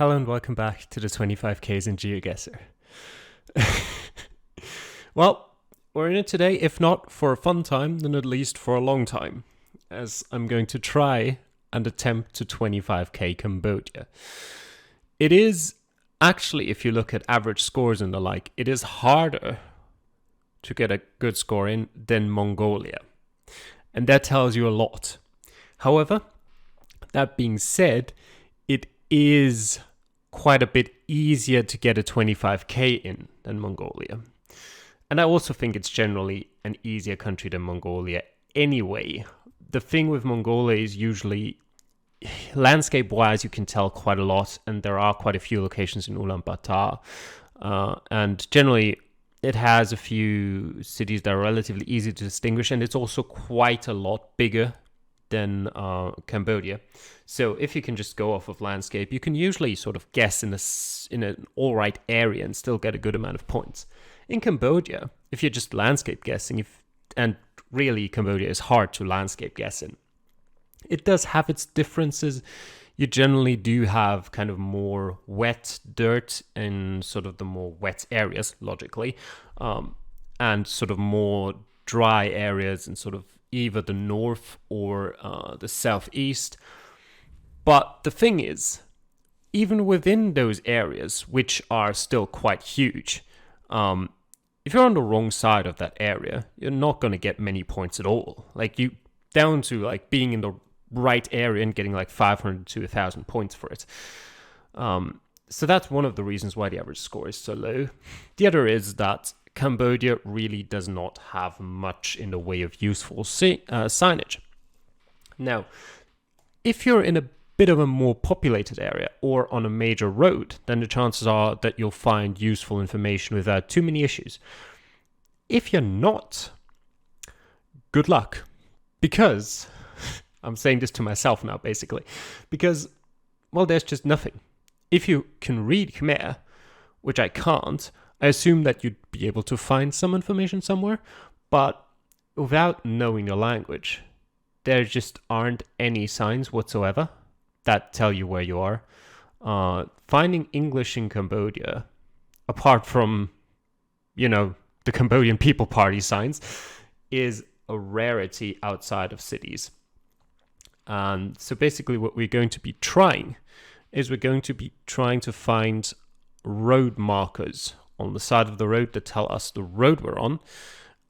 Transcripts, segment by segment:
Hello and welcome back to the 25Ks in GeoGuessr. Well, we're in it today, if not for a fun time, then at least for a long time, as I'm going to try and attempt to 25K Cambodia. It is actually, if you look at average scores and the like, it is harder to get a good score in than Mongolia. And that tells you a lot. However, that being said, it is quite a bit easier to get a 25K in than Mongolia. And I also think it's generally an easier country than Mongolia anyway. The thing with Mongolia is usually landscape-wise you can tell quite a lot, and there are quite a few locations in Ulaanbaatar. And generally it has a few cities that are relatively easy to distinguish, and it's also quite a lot bigger than Cambodia. So if you can just go off of landscape, you can usually sort of guess in an all right area and still get a good amount of points. In Cambodia, if you're just landscape guessing, and really Cambodia is hard to landscape guess in, it does have its differences. You generally do have kind of more wet dirt in sort of the more wet areas, logically, and sort of more dry areas in sort of either the north or the southeast. But the thing is, even within those areas, which are still quite huge, if you're on the wrong side of that area, you're not going to get many points at all. Like, you down to like being in the right area and getting like 500 to 1,000 points for it. So that's one of the reasons why the average score is so low. The other is that Cambodia really does not have much in the way of useful signage. Now, if you're in a bit of a more populated area or on a major road, then the chances are that you'll find useful information without too many issues. If you're not, good luck. Because, I'm saying this to myself now basically, because, well, there's just nothing. If you can read Khmer, which I can't, I assume that you'd be able to find some information somewhere, but without knowing the language, there just aren't any signs whatsoever that tell you where you are. Finding English in Cambodia, apart from, the Cambodian People Party signs, is a rarity outside of cities. And so basically what we're going to be trying is we're going to be trying to find road markers on the side of the road that tell us the road we're on,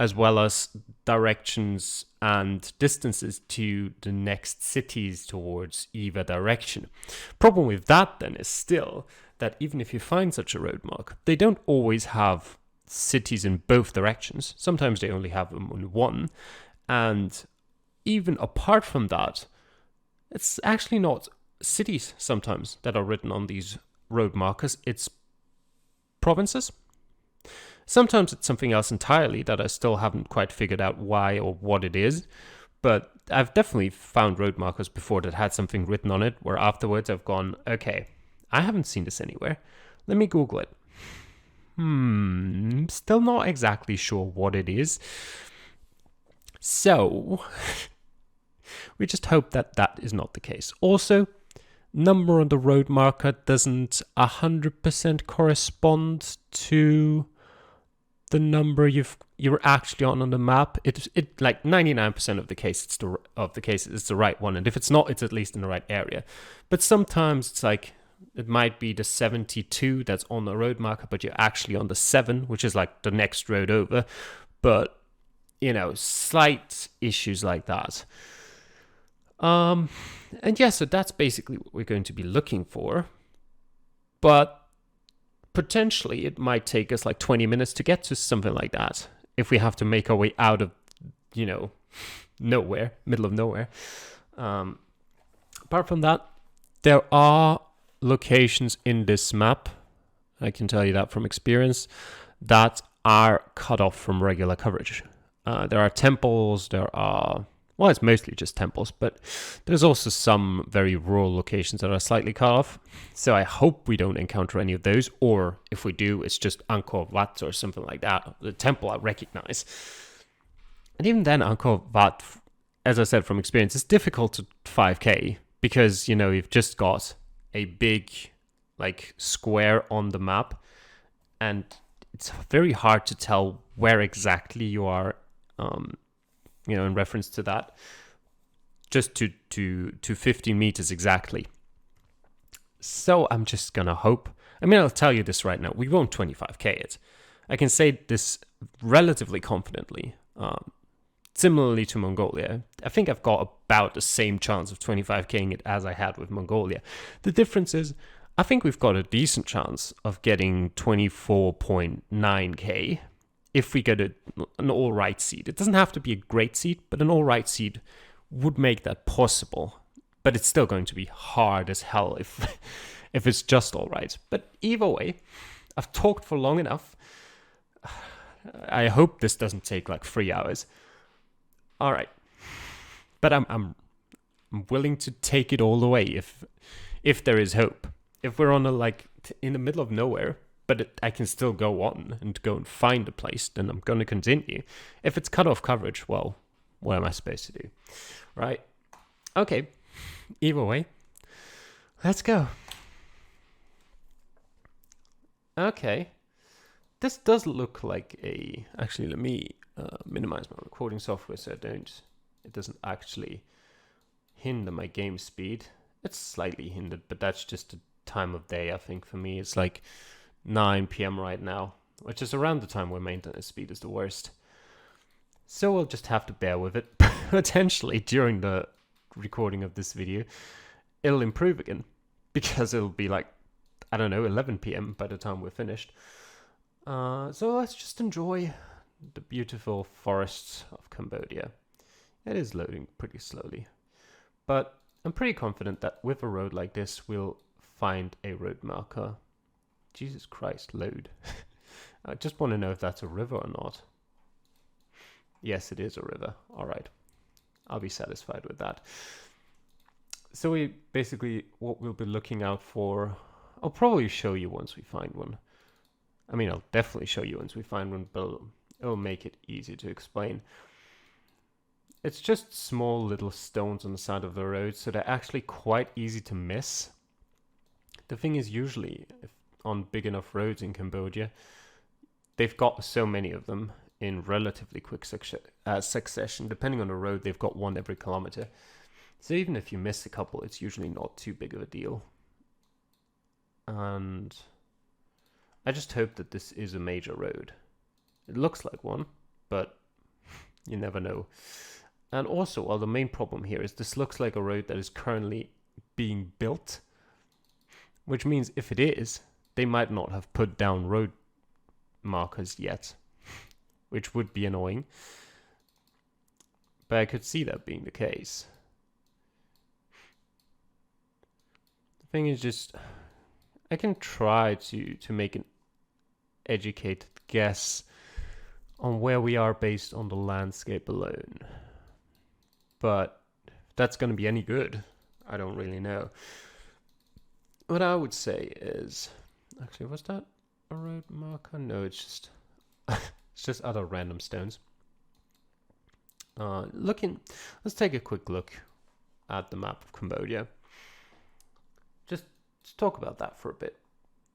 as well as directions and distances to the next cities towards either direction. Problem with that then is still that even if you find such a road mark, they don't always have cities in both directions. Sometimes they only have them in one. And even apart from that, it's actually not cities sometimes that are written on these road markers. It's provinces. Sometimes it's something else entirely that I still haven't quite figured out why or what it is. But I've definitely found road markers before that had something written on it, where afterwards I've gone, okay, I haven't seen this anywhere. Let me Google it. Still not exactly sure what it is. So, we just hope that that is not the case. Also, number on the road marker doesn't 100% correspond to the number you're actually on the map. It like 99% of the cases it's the right one, and if it's not, it's at least in the right area. But sometimes it's like it might be the 72 that's on the road marker, but you're actually on the 7, which is like the next road over. But slight issues like that. And yeah, so that's basically what we're going to be looking for. But potentially it might take us like 20 minutes to get to something like that if we have to make our way out of, nowhere, middle of nowhere. Apart from that, there are locations in this map, I can tell you that from experience, that are cut off from regular coverage. There are temples, it's mostly just temples, but there's also some very rural locations that are slightly cut off. So I hope we don't encounter any of those, or if we do, it's just Angkor Wat or something like that. The temple I recognize. And even then, Angkor Wat, as I said from experience, is difficult to 5K because, you've just got a big like square on the map, and it's very hard to tell where exactly you are, in reference to that, just to 15 meters exactly. So I'm just gonna hope. I mean, I'll tell you this right now, we won't 25k it. I can say this relatively confidently. Similarly to Mongolia, I think I've got about the same chance of 25k'ing it as I had with Mongolia. The difference is, I think we've got a decent chance of getting 24.9k if we get an all-right seed. It doesn't have to be a great seed, but an all-right seed would make that possible. But it's still going to be hard as hell if it's just all right. But either way, I've talked for long enough. I hope this doesn't take like 3 hours. All right, but I'm willing to take it all the way if there is hope. If we're on in the middle of nowhere, but I can still go on and go and find a place, then I'm going to continue. If it's cut off coverage, well, what am I supposed to do, right? Okay, either way, let's go. Okay, this does look like a. Actually, let me minimize my recording software so it doesn't actually hinder my game speed. It's slightly hindered, but that's just the time of day. I think for me it's like 9 p.m. right now, which is around the time where maintenance speed is the worst. So we'll just have to bear with it. Potentially during the recording of this video it'll improve again, because it'll be like, I don't know, 11 p.m. by the time we're finished. So let's just enjoy the beautiful forests of Cambodia. It is loading pretty slowly, but I'm pretty confident that with a road like this, we'll find a road marker. Jesus Christ, load. I just want to know if that's a river or not. Yes, it is a river. All right. I'll be satisfied with that. So we basically, what we'll be looking out for, I'll probably show you once we find one. I mean, I'll definitely show you once we find one, but it'll make it easy to explain. It's just small little stones on the side of the road, so they're actually quite easy to miss. The thing is, usually on big enough roads in Cambodia, they've got so many of them in relatively quick succession. Depending on the road, they've got one every kilometer. So even if you miss a couple, it's usually not too big of a deal. And I just hope that this is a major road. It looks like one, but you never know. And also, well, the main problem here is this looks like a road that is currently being built, which means if it is, they might not have put down road markers yet, which would be annoying. But I could see that being the case. The thing is just, I can try to make an educated guess on where we are based on the landscape alone. But if that's going to be any good, I don't really know. What I would say is, actually, was that a road marker? No, it's just it's just other random stones. Let's take a quick look at the map of Cambodia. Just talk about that for a bit.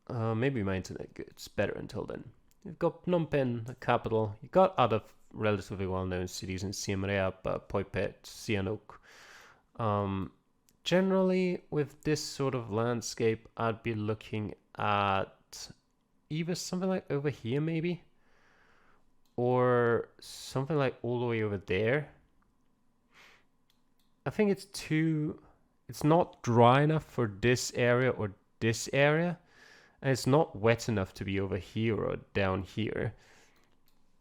Maybe my internet gets better until then. You've got Phnom Penh, the capital. You've got other relatively well-known cities in Siem Reap, Poipet, Sihanouk. Generally, with this sort of landscape, I'd be looking at either something like over here, maybe, or something like all the way over there. I think it's not dry enough for this area or this area, and it's not wet enough to be over here or down here.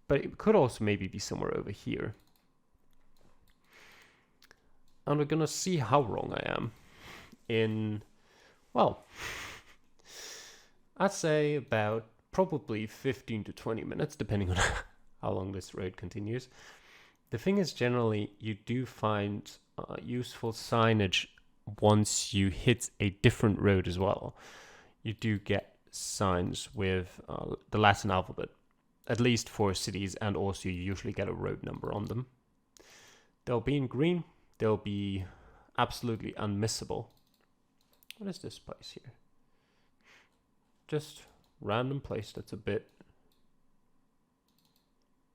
But it could also maybe be somewhere over here. And we're gonna see how wrong I am in, well, I'd say about probably 15 to 20 minutes, depending on how long this road continues. The thing is, generally, you do find useful signage once you hit a different road as well. You do get signs with the Latin alphabet, at least for cities, and also you usually get a road number on them. They'll be in green. They'll be absolutely unmissable. What is this place here? just random place that's a bit,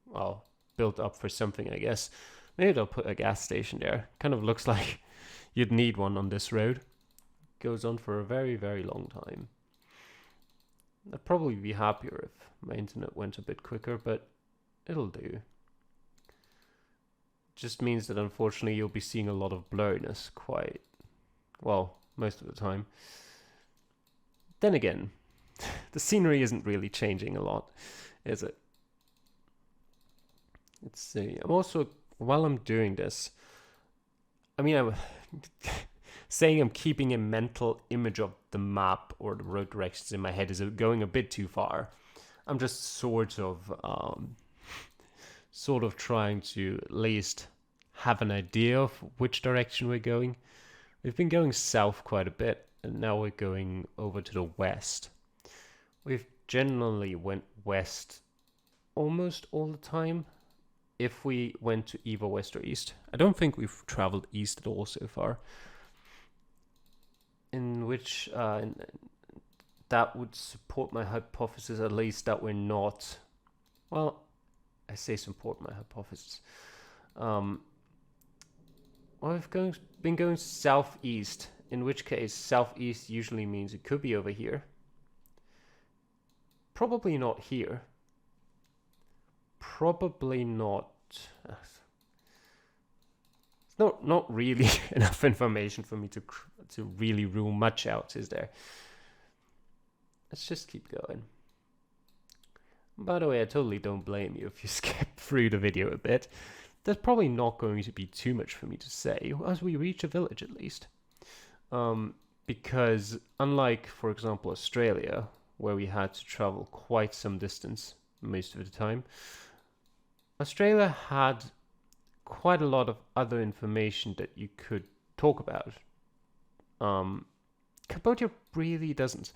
well, built up for something, I guess. Maybe they'll put a gas station there. Kind of looks like you'd need one on this road. Goes on for a very, very long time. I'd probably be happier if my internet went a bit quicker, but it'll do. Just means that unfortunately you'll be seeing a lot of blurriness quite, well, most of the time. Then again, the scenery isn't really changing a lot, is it? Let's see. I'm also, while I'm doing this, I mean, I'm saying I'm keeping a mental image of the map or the road directions in my head is going a bit too far. I'm just sort of trying to at least have an idea of which direction we're going. We've been going south quite a bit, and now we're going over to the west. We've generally went west almost all the time if we went to either west or east. I don't think we've traveled east at all so far. In which that would support my hypothesis, at least that we're not, well, I say support my hypothesis. Well, we've been going southeast, in which case southeast usually means it could be over here. Probably not here. Probably not. It's not really enough information for me to really rule much out, is there? Let's just keep going. By the way, I totally don't blame you if you skip through the video a bit. There's probably not going to be too much for me to say as we reach a village at least. Because unlike, for example, Australia, where we had to travel quite some distance most of the time, Australia had quite a lot of other information that you could talk about. Cambodia really doesn't.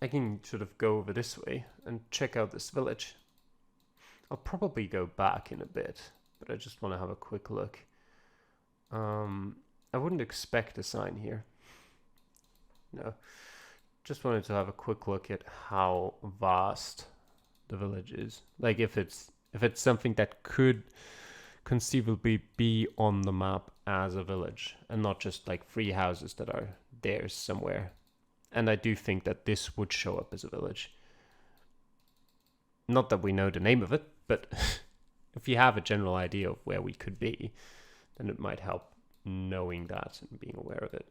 I can sort of go over this way and check out this village. I'll probably go back in a bit, but I just want to have a quick look. I wouldn't expect a sign here. No, just wanted to have a quick look at how vast the village is. Like if it's something that could conceivably be on the map as a village and not just like 3 houses that are there somewhere. And I do think that this would show up as a village. Not that we know the name of it, but if you have a general idea of where we could be, then it might help knowing that and being aware of it.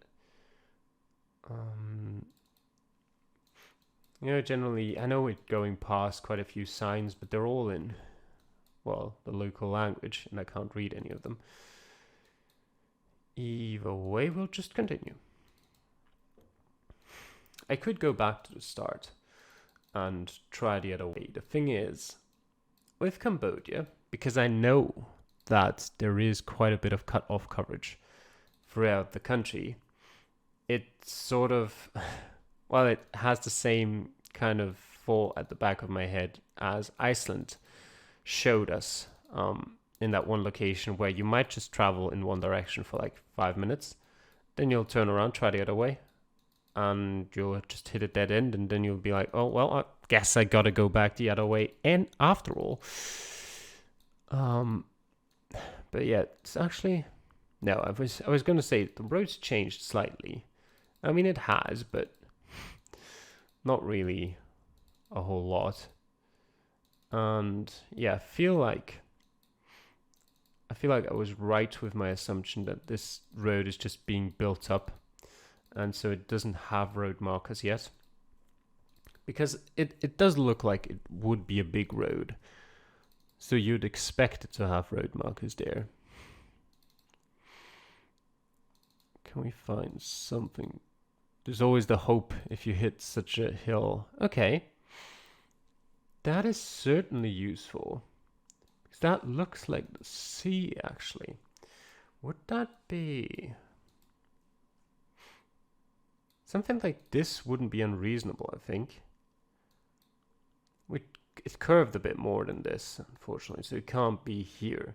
Generally, I know we're going past quite a few signs, but they're all in, well, the local language, and I can't read any of them. Either way, we'll just continue. I could go back to the start and try the other way. The thing is, with Cambodia, because I know that there is quite a bit of cut-off coverage throughout the country, it sort of, well, it has the same kind of thought at the back of my head as Iceland showed us in that one location where you might just travel in one direction for like 5 minutes, then you'll turn around, try the other way, and you'll just hit a dead end, and then you'll be like, oh, well, I guess I gotta go back the other way, and after all. But yeah, it's actually, no, I was gonna say the road's changed slightly. I mean, it has, but not really a whole lot. And yeah, I feel like I was right with my assumption that this road is just being built up, and so it doesn't have road markers yet. Because it does look like it would be a big road, so you'd expect it to have road markers there. Can we find something? There's always the hope if you hit such a hill. Okay. That is certainly useful. Because that looks like the sea, actually. Would that be... something like this wouldn't be unreasonable, I think. It curved a bit more than this, unfortunately, so it can't be here.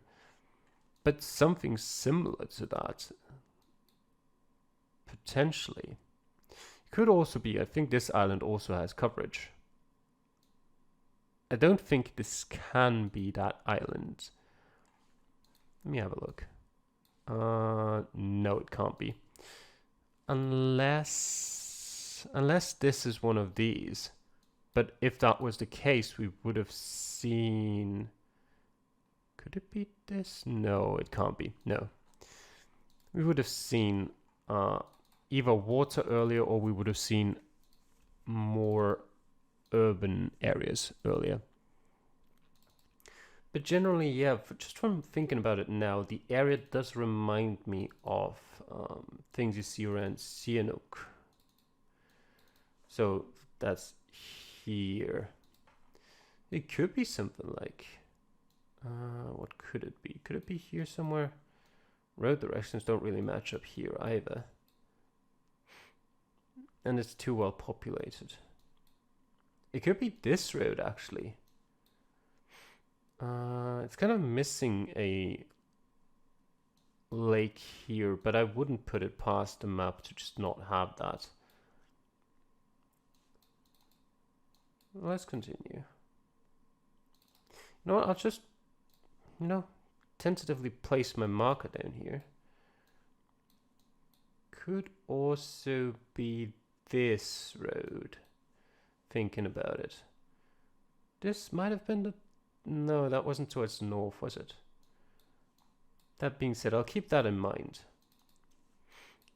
But something similar to that. Potentially. Could also be, I think this island also has coverage. I don't think this can be that island. Let me have a look. No, it can't be. Unless this is one of these. But if that was the case, we would have seen... Could it be this? No, it can't be. No. We would have seen either water earlier, or we would have seen more urban areas earlier. But generally, yeah, just from thinking about it now, the area does remind me of things you see around Sihanouk. So that's here. It could be something like... what could it be? Could it be here somewhere? Road directions don't really match up here either. And it's too well populated. It could be this road, actually. It's kind of missing a lake here, but I wouldn't put it past the map to just not have that. Let's continue. You know what, I'll just, tentatively place my marker down here. Could also be this road, thinking about it. This might have been the... No, that wasn't towards the north, was it? That being said, I'll keep that in mind.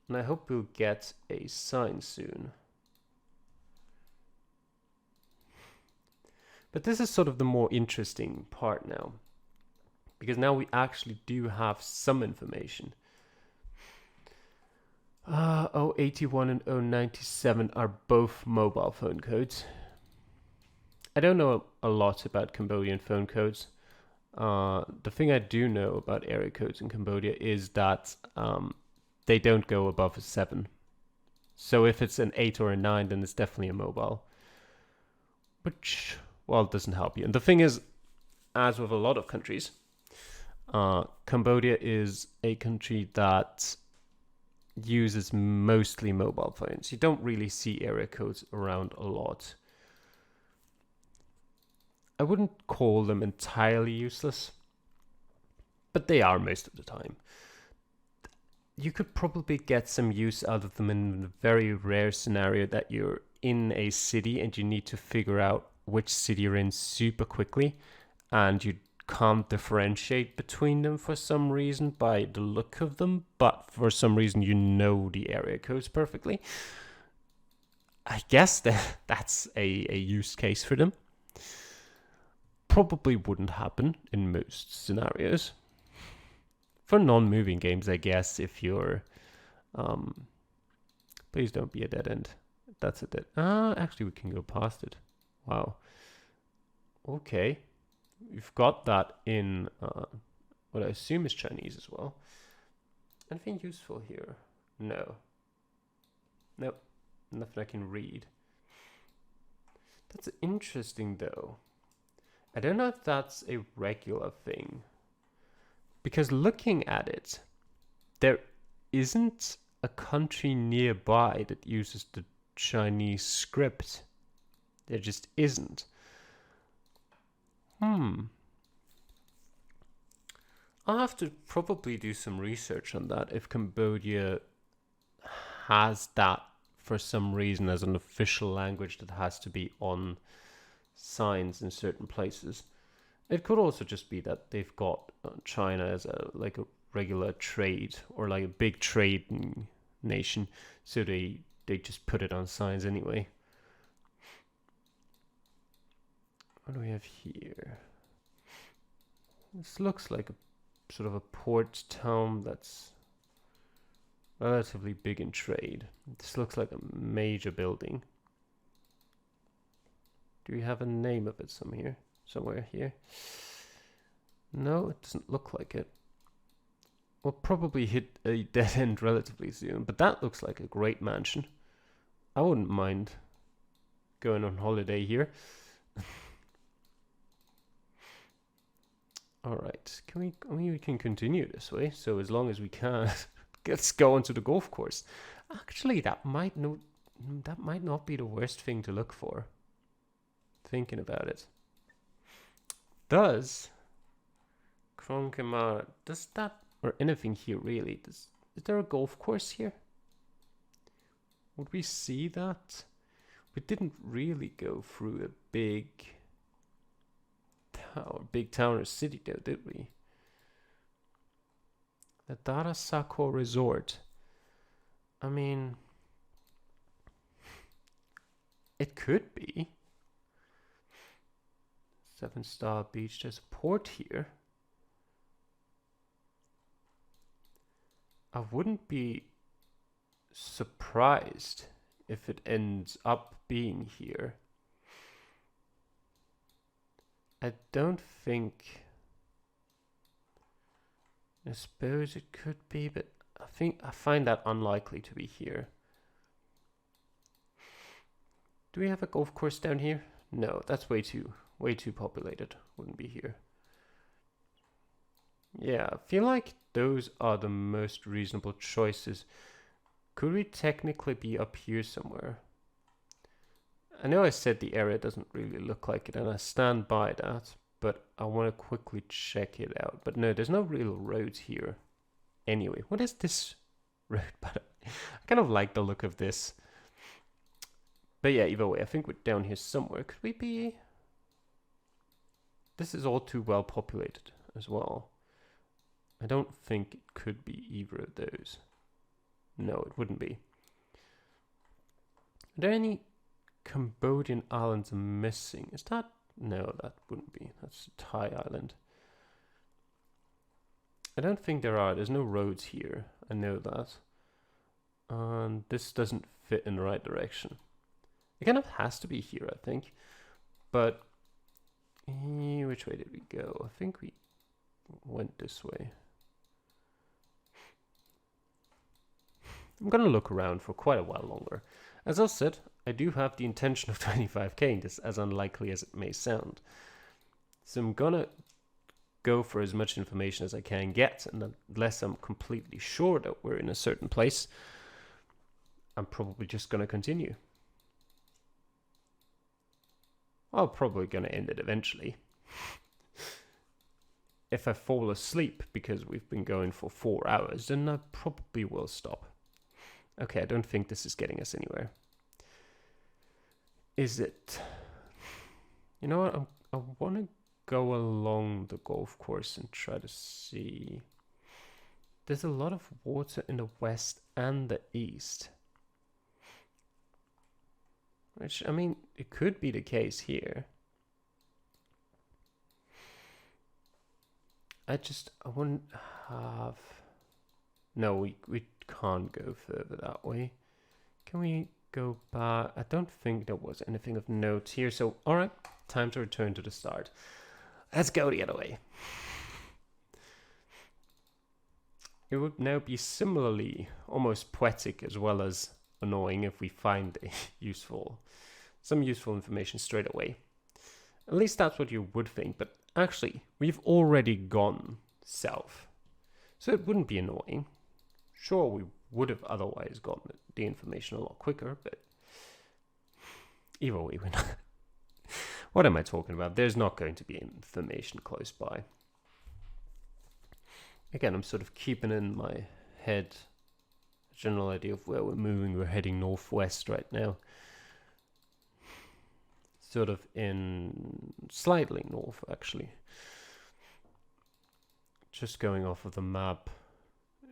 And I hope we'll get a sign soon. But this is sort of the more interesting part now. Because now we actually do have some information. 081 and 097 are both mobile phone codes. I don't know a lot about Cambodian phone codes. The thing I do know about area codes in Cambodia is that they don't go above a 7. So if it's an 8 or a 9, then it's definitely a mobile. Which, well, it doesn't help you. And the thing is, as with a lot of countries, Cambodia is a country that uses mostly mobile phones. You don't really see area codes around a lot. I wouldn't call them entirely useless, but they are most of the time. You could probably get some use out of them in the very rare scenario that you're in a city and you need to figure out which city you're in super quickly, and you can't differentiate between them for some reason by the look of them, but for some reason you know the area codes perfectly. I guess that's a use case for them. Probably wouldn't happen in most scenarios. For non-moving games, I guess, if you're... please don't be a dead end. That's a dead... actually we can go past it. Wow. Okay. We've got that in what I assume is Chinese as well. Anything useful here? No. Nope. Nothing I can read. That's interesting though. I don't know if that's a regular thing. Because looking at it, there isn't a country nearby that uses the Chinese script. There just isn't. I'll have to probably do some research on that if Cambodia has that for some reason as an official language that has to be on signs in certain places. It could also just be that they've got China as a regular trade or like a big trading nation, so they just put it on signs anyway. What do we have here? This looks like a sort of a port town that's relatively big in trade. This looks like a major building. Do we have a name of it somewhere here? No, it doesn't look like it. We'll probably hit a dead end relatively soon, but that looks like a great mansion. I wouldn't mind going on holiday here. Alright, we can continue this way, so as long as we can, let's go onto the golf course. Actually, that might that might not be the worst thing to look for. Thinking about it. Does Kronkemar, does that, or anything here really, is there a golf course here? Would we see that? We didn't really go through a big town or city though, did we? The Darasako Resort. I mean, it could be. 7-star beach. There's a port here. I wouldn't be surprised if it ends up being here. I don't think... I suppose it could be, but I find that unlikely to be here. Do we have a golf course down here? No, that's way too populated. Wouldn't be here. Yeah, I feel like those are the most reasonable choices. Could we technically be up here somewhere? I know I said the area doesn't really look like it, and I stand by that, but I want to quickly check it out. But no, there's no real roads here. Anyway, what is this road? But I kind of like the look of this. But yeah, either way, I think we're down here somewhere. Could we be... This is all too well populated as well. I don't think it could be either of those. No, it wouldn't be. Are there any Cambodian islands missing? Is that... No, that wouldn't be. That's a Thai island. I don't think there are. There's no roads here. I know that. And this doesn't fit in the right direction. It kind of has to be here, I think. But... which way did we go? I think we went this way. I'm gonna look around for quite a while longer. As I said, I do have the intention of 25k, this as unlikely as it may sound. So I'm gonna go for as much information as I can get, and unless I'm completely sure that we're in a certain place, I'm probably just gonna continue. I'm probably gonna end it eventually. If I fall asleep because we've been going for 4 hours, then I probably will stop. Okay, I don't think this is getting us anywhere. Is it? You know what? I want to go along the golf course and try to see. There's a lot of water in the west and the east. Which, I mean, it could be the case here. I wouldn't have... No, we can't go further that way. Can we go back? I don't think there was anything of note here. So, alright, time to return to the start. Let's go the other way. It would now be similarly almost poetic as well as annoying if we find some useful information straight away. At least that's what you would think, but actually, we've already gone south. So it wouldn't be annoying. Sure, we would have otherwise gotten the information a lot quicker, but either way, we're not. What am I talking about? There's not going to be information close by. Again, I'm sort of keeping in my head a general idea of where we're moving. We're heading northwest right now. Sort of in slightly north, actually. Just going off of the map.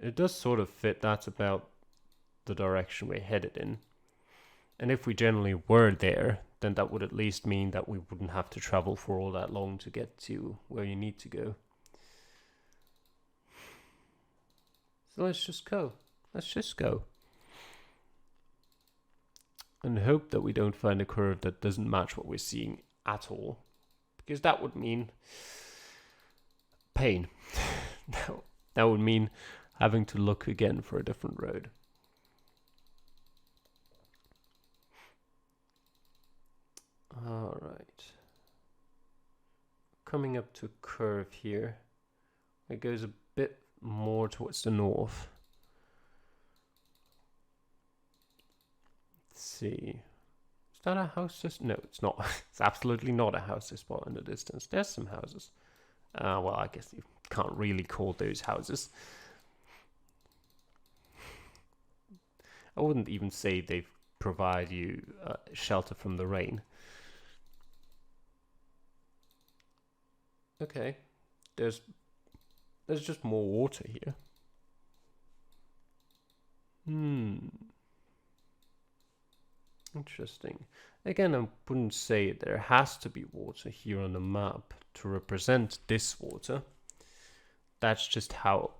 It does sort of fit. That's about the direction we're headed in. And if we generally were there, then that would at least mean that we wouldn't have to travel for all that long to get to where you need to go. So let's just go. Let's just go. And hope that we don't find a curve that doesn't match what we're seeing at all. Because that would mean pain. That would mean having to look again for a different road. Alright. Coming up to a curve here. It goes a bit more towards the north. Let's see. Is that a house? No, it's not. It's absolutely not a house I spot in the distance. There's some houses. Well, I guess you can't really call those houses. I wouldn't even say they provide you shelter from the rain. Okay, there's just more water here. Interesting. Again, I wouldn't say there has to be water here on the map to represent this water. That's just how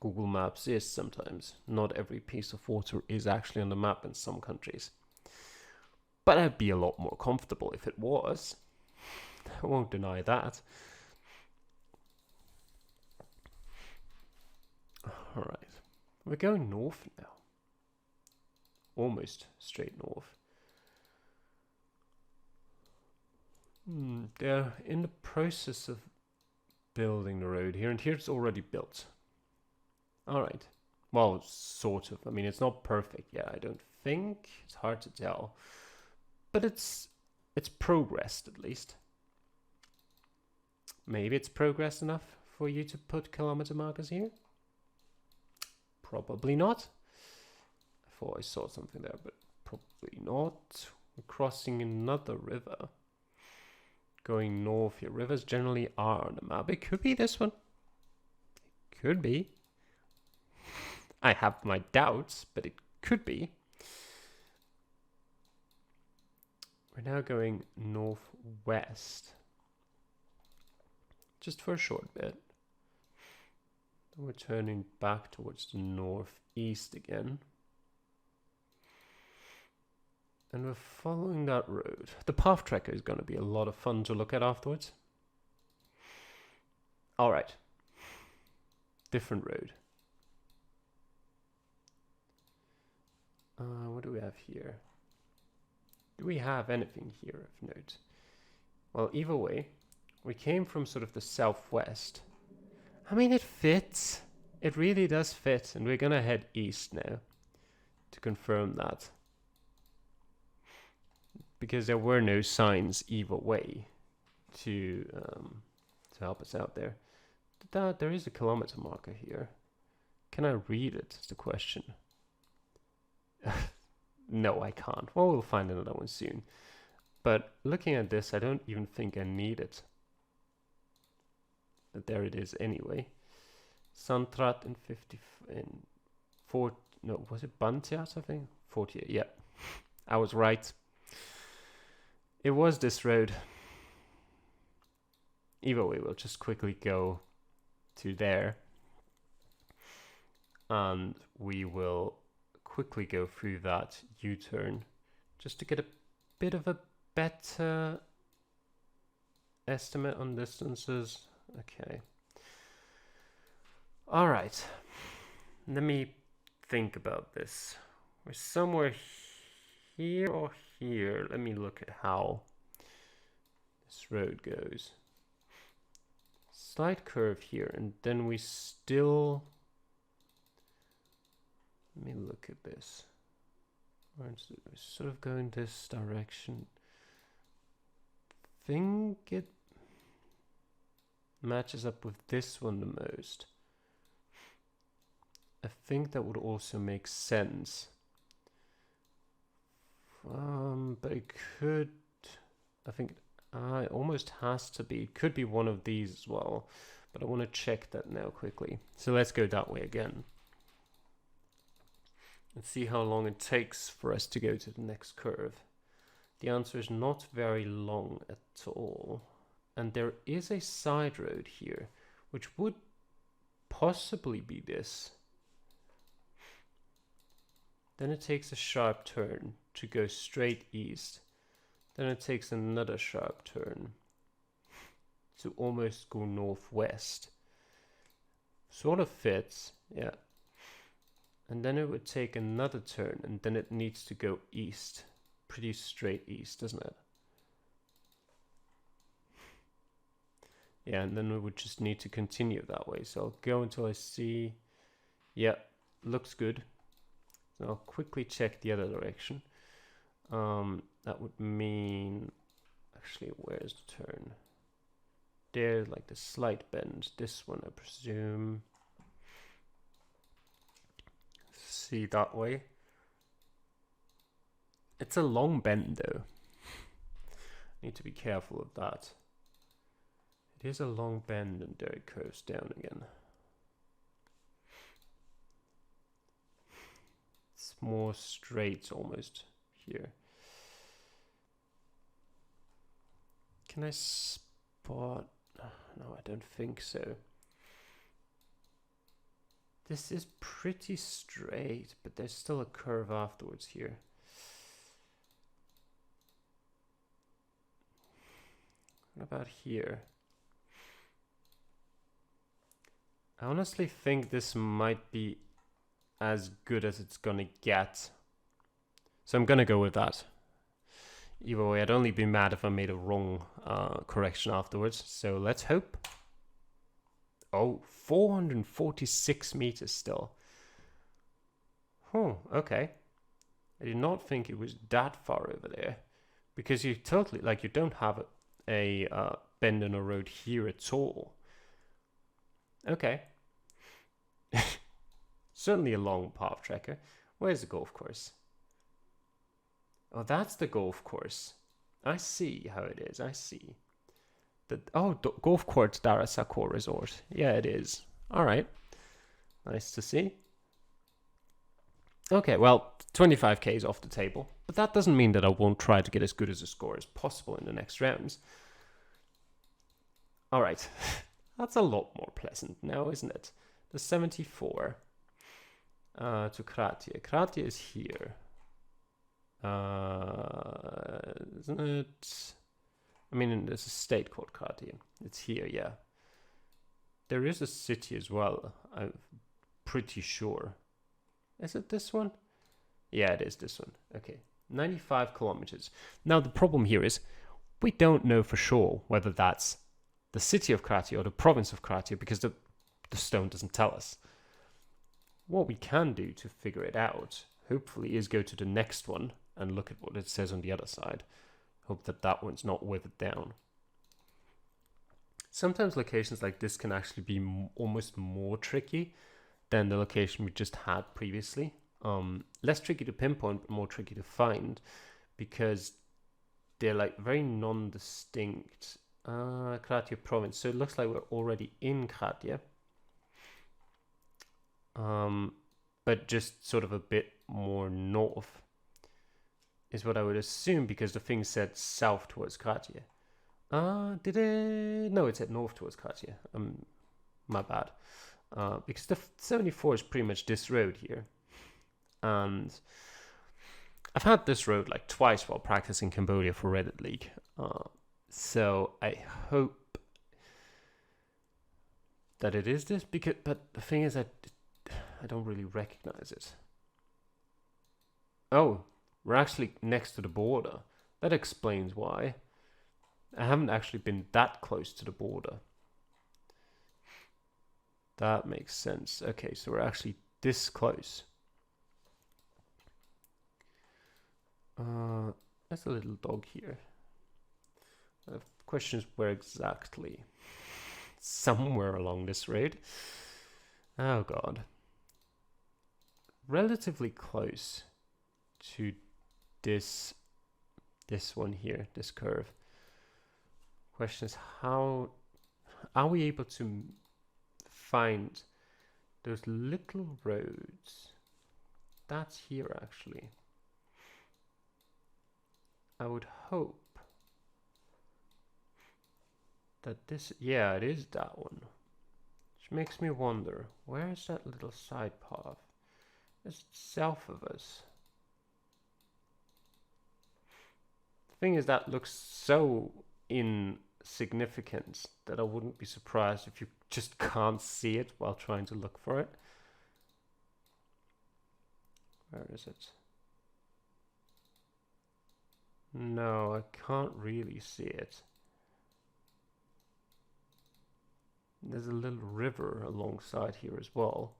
Google Maps is sometimes. Not every piece of water is actually on the map in some countries. But I'd be a lot more comfortable if it was. I won't deny that. Alright. We're going north now. Almost straight north. They're in the process of building the road here, and here it's already built. Alright. Well, sort of. I mean, it's not perfect yet, I don't think. It's hard to tell. But it's progressed, at least. Maybe it's progressed enough for you to put kilometer markers here? Probably not. I thought I saw something there, but probably not. We're crossing another river. Going north here. Rivers generally are on the map. It could be this one. It could be. I have my doubts, but it could be. We're now going northwest. Just for a short bit. Then we're turning back towards the northeast again. And we're following that road. The path tracker is going to be a lot of fun to look at afterwards. Alright. Different road. What do we have here? Do we have anything here of note? Well, either way, we came from sort of the southwest. I mean, it fits. It really does fit. And we're going to head east now to confirm that. Because there were no signs either way to help us out there. There is a kilometer marker here. Can I read it? Is the question. No, I can't. Well, we'll find another one soon. But looking at this, I don't even think I need it. But there it is anyway. Santrat in 4, no, was it Bantiat, I think? 48, yeah. I was right. It was this road. Either way, we'll just quickly go to there. And we will quickly go through that U-turn just to get a bit of a better estimate on distances. Okay. All right. Let me think about this. We're somewhere here or here. Let me look at how this road goes. Slight curve here, and then we still... Let me look at this. We're sort of going this direction. Think it matches up with this one the most. I think that would also make sense. But it could, I think it almost has to be, it could be one of these as well, but I want to check that now quickly. So let's go that way again. And see how long it takes for us to go to the next curve. The answer is not very long at all. And there is a side road here, which would possibly be this. Then it takes a sharp turn to go straight east. Then it takes another sharp turn to almost go northwest. Sort of fits, yeah. And then it would take another turn, and then it needs to go east. Pretty straight east, doesn't it? Yeah, and then we would just need to continue that way. So I'll go until I see... Yeah, looks good. So I'll quickly check the other direction. That would mean, actually, where's the turn? There, like the slight bend. This one, I presume. See, that way. It's a long bend, though. Need to be careful of that. It is a long bend, and there it curves down again. It's more straight almost here. Can I spot? No, I don't think so. This is pretty straight, but there's still a curve afterwards here. What about here? I honestly think this might be as good as it's gonna get. So I'm gonna go with that. Either way, I'd only be mad if I made a wrong correction afterwards. So let's hope. Oh, 446 meters still. Oh, okay. I did not think it was that far over there. Because you totally, like, you don't have a bend in a road here at all. Okay. Certainly a long path tracker. Where's the golf course? Oh, that's the golf course. I see how it is. I see. Golf course Darasakor Resort. Yeah, it is. All right. Nice to see. Okay, well, 25k is off the table. But that doesn't mean that I won't try to get as good as a score as possible in the next rounds. All right. That's a lot more pleasant now, isn't it? The 74 to Kratie. Kratie is here. Isn't it? I mean, there's a state called Kratie. It's here, yeah. There is a city as well, I'm pretty sure. Is it this one? Yeah, it is this one. Okay, 95 kilometers. Now, the problem here is we don't know for sure whether that's the city of Kratie or the province of Kratie because the stone doesn't tell us. What we can do to figure it out, hopefully, is go to the next one and look at what it says on the other side. Hope that that one's not withered down. Sometimes locations like this can actually be almost more tricky than the location we just had previously. Less tricky to pinpoint, but more tricky to find because they're like very non-distinct. Kratie province. So it looks like we're already in Kratie. But just sort of a bit more north is what I would assume because the thing said south towards Kratie. Did it? No, it said north towards Kratie. My bad. Because the 74 is pretty much this road here. And I've had this road like twice while practicing Cambodia for Reddit League. So I hope that it is this, but the thing is that I don't really recognize it. Oh, we're actually next to the border. That explains why. I haven't actually been that close to the border. That makes sense. Okay, so we're actually this close. There's a little dog here. The question is where exactly? Somewhere along this road. Oh god. Relatively close to this one here, this curve. Question is, how are we able to find those little roads? That's here actually. I would hope that this, yeah, it is that one. Which makes me wonder, where is that little side path? It's south of us. The thing is, that looks so insignificant that I wouldn't be surprised if you just can't see it while trying to look for it. Where is it? No, I can't really see it. There's a little river alongside here as well.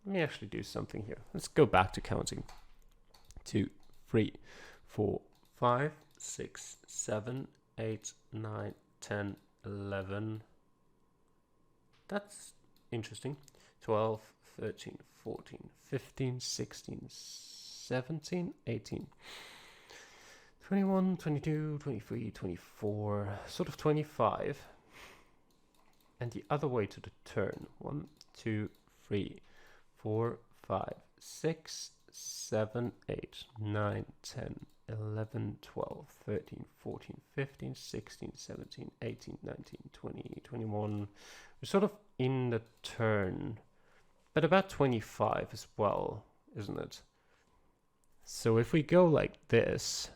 Let me actually do something here. Let's go back to counting. 2, 3, 4, 5, 6, 7, 8, 9, 10, 11. That's interesting. 12, 13, 14, 15, 16, 17, 18, 21, 22, 23, 24, sort of 25. And the other way to the turn. 1, 2, 3, 4, 5, 6, 7, 8, 9, 10, 11, 12, 13, 14, 15, 16, 17, 18, 19, 20, 21. We're sort of in the turn, but about 25 as well, isn't it? So if we go like this,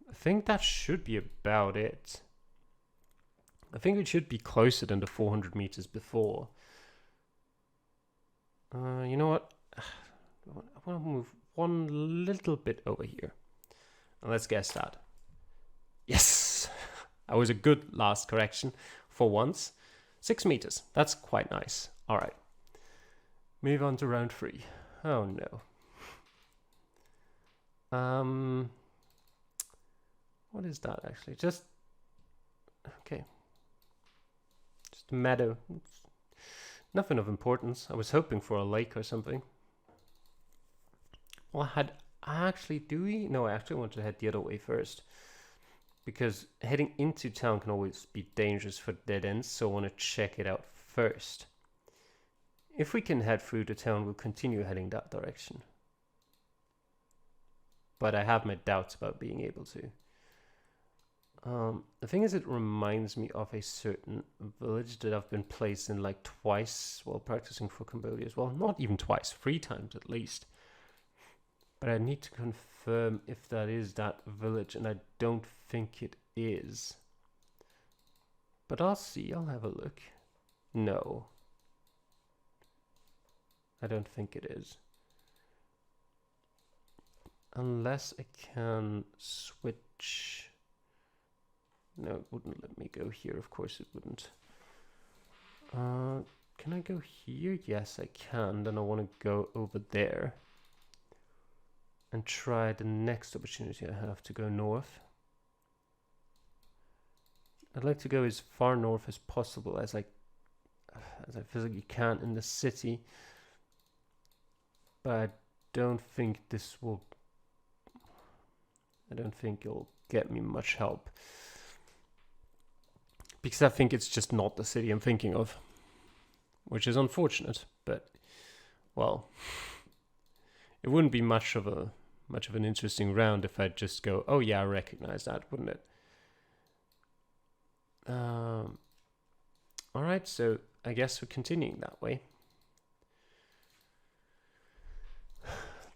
I think that should be about it. I think it should be closer than the 400 meters before. You know what? I want to move one little bit over here. And let's guess that. Yes! That was a good last correction for once. 6 meters. That's quite nice. All right. Move on to round 3. Oh no. What is that actually? Just okay. Just a meadow. It's nothing of importance. I was hoping for a lake or something. Well, I actually do we? No, I actually want to head the other way first, because heading into town can always be dangerous for dead ends. So I want to check it out first. If we can head through the town, we'll continue heading that direction. But I have my doubts about being able to. The thing is, it reminds me of a certain village that I've been placed in like twice while practicing for Cambodia as well. Not even twice, 3 times at least. But I need to confirm if that is that village, and I don't think it is. But I'll see, I'll have a look. No. I don't think it is. Unless I can switch. No, it wouldn't let me go here. Of course it wouldn't. Can I go here? Yes, I can. Then I want to go over there and try the next opportunity I have to go north. I'd like to go as far north as possible as I physically can in the city. But I don't think this will... I don't think it'll get me much help. Because I think it's just not the city I'm thinking of. Which is unfortunate, but... well... it wouldn't be much of an interesting round if I'd just go, oh yeah, I recognize that, wouldn't it? Alright, so I guess we're continuing that way.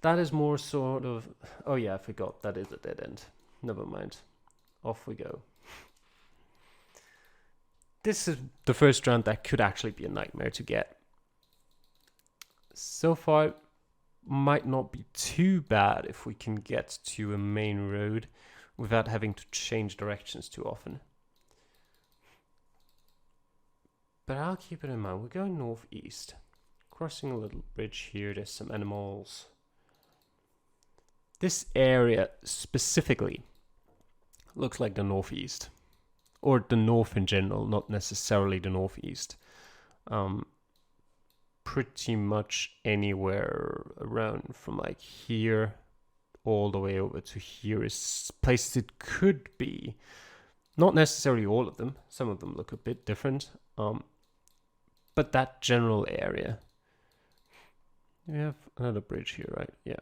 That is more sort of... oh yeah, I forgot, that is a dead end. Never mind. Off we go. This is the first round that could actually be a nightmare to get. So far, might not be too bad if we can get to a main road without having to change directions too often. But I'll keep it in mind. We're going northeast. Crossing a little bridge here. There's some animals. This area specifically looks like the northeast. Or the north in general, not necessarily the northeast. Pretty much anywhere around from like here all the way over to here is places it could be. Not necessarily all of them. Some of them look a bit different. But that general area. We have another bridge here, right? Yeah.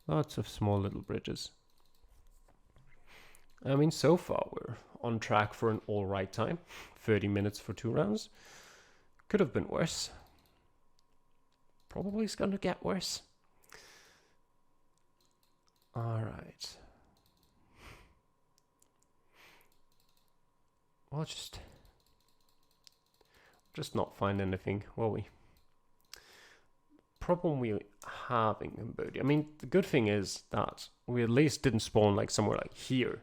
Lots of small little bridges. I mean, so far we're on track for an alright time. 30 minutes for 2 rounds. Could have been worse. Probably is going to get worse. Alright. We'll just not find anything, will we? Problem we have in Cambodia. I mean, the good thing is that we at least didn't spawn like somewhere like here.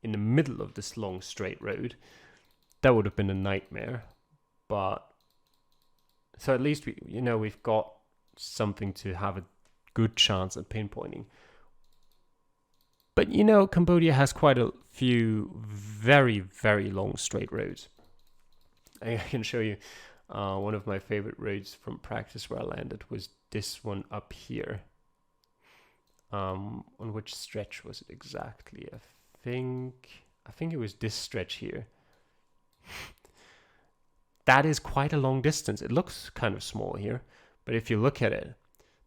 In the middle of this long straight road. That would have been a nightmare. But... so at least we've got something to have a good chance at pinpointing. But you know, Cambodia has quite a few very, very long straight roads. I can show you one of my favorite roads from practice where I landed was this one up here. On which stretch was it exactly? I think it was this stretch here. That is quite a long distance. It looks kind of small here, but if you look at it,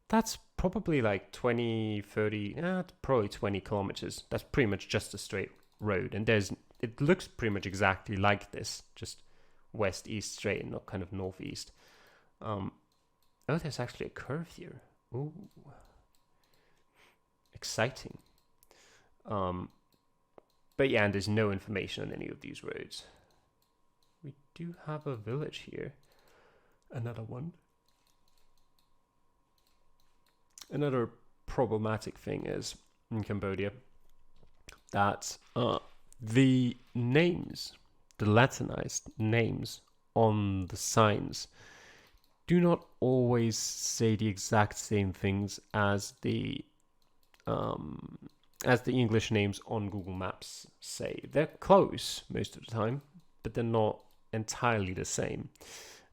that's probably like 20, 30, probably 20 kilometers. That's pretty much just a straight road. And it looks pretty much exactly like this, just west, east straight, not kind of northeast. Oh, there's actually a curve here. Ooh. Exciting. But yeah, and there's no information on any of these roads. We do have a village here. Another one. Another problematic thing is in Cambodia that the names, the Latinized names on the signs do not always say the exact same things as the English names on Google Maps say. They're close most of the time, but they're not entirely the same.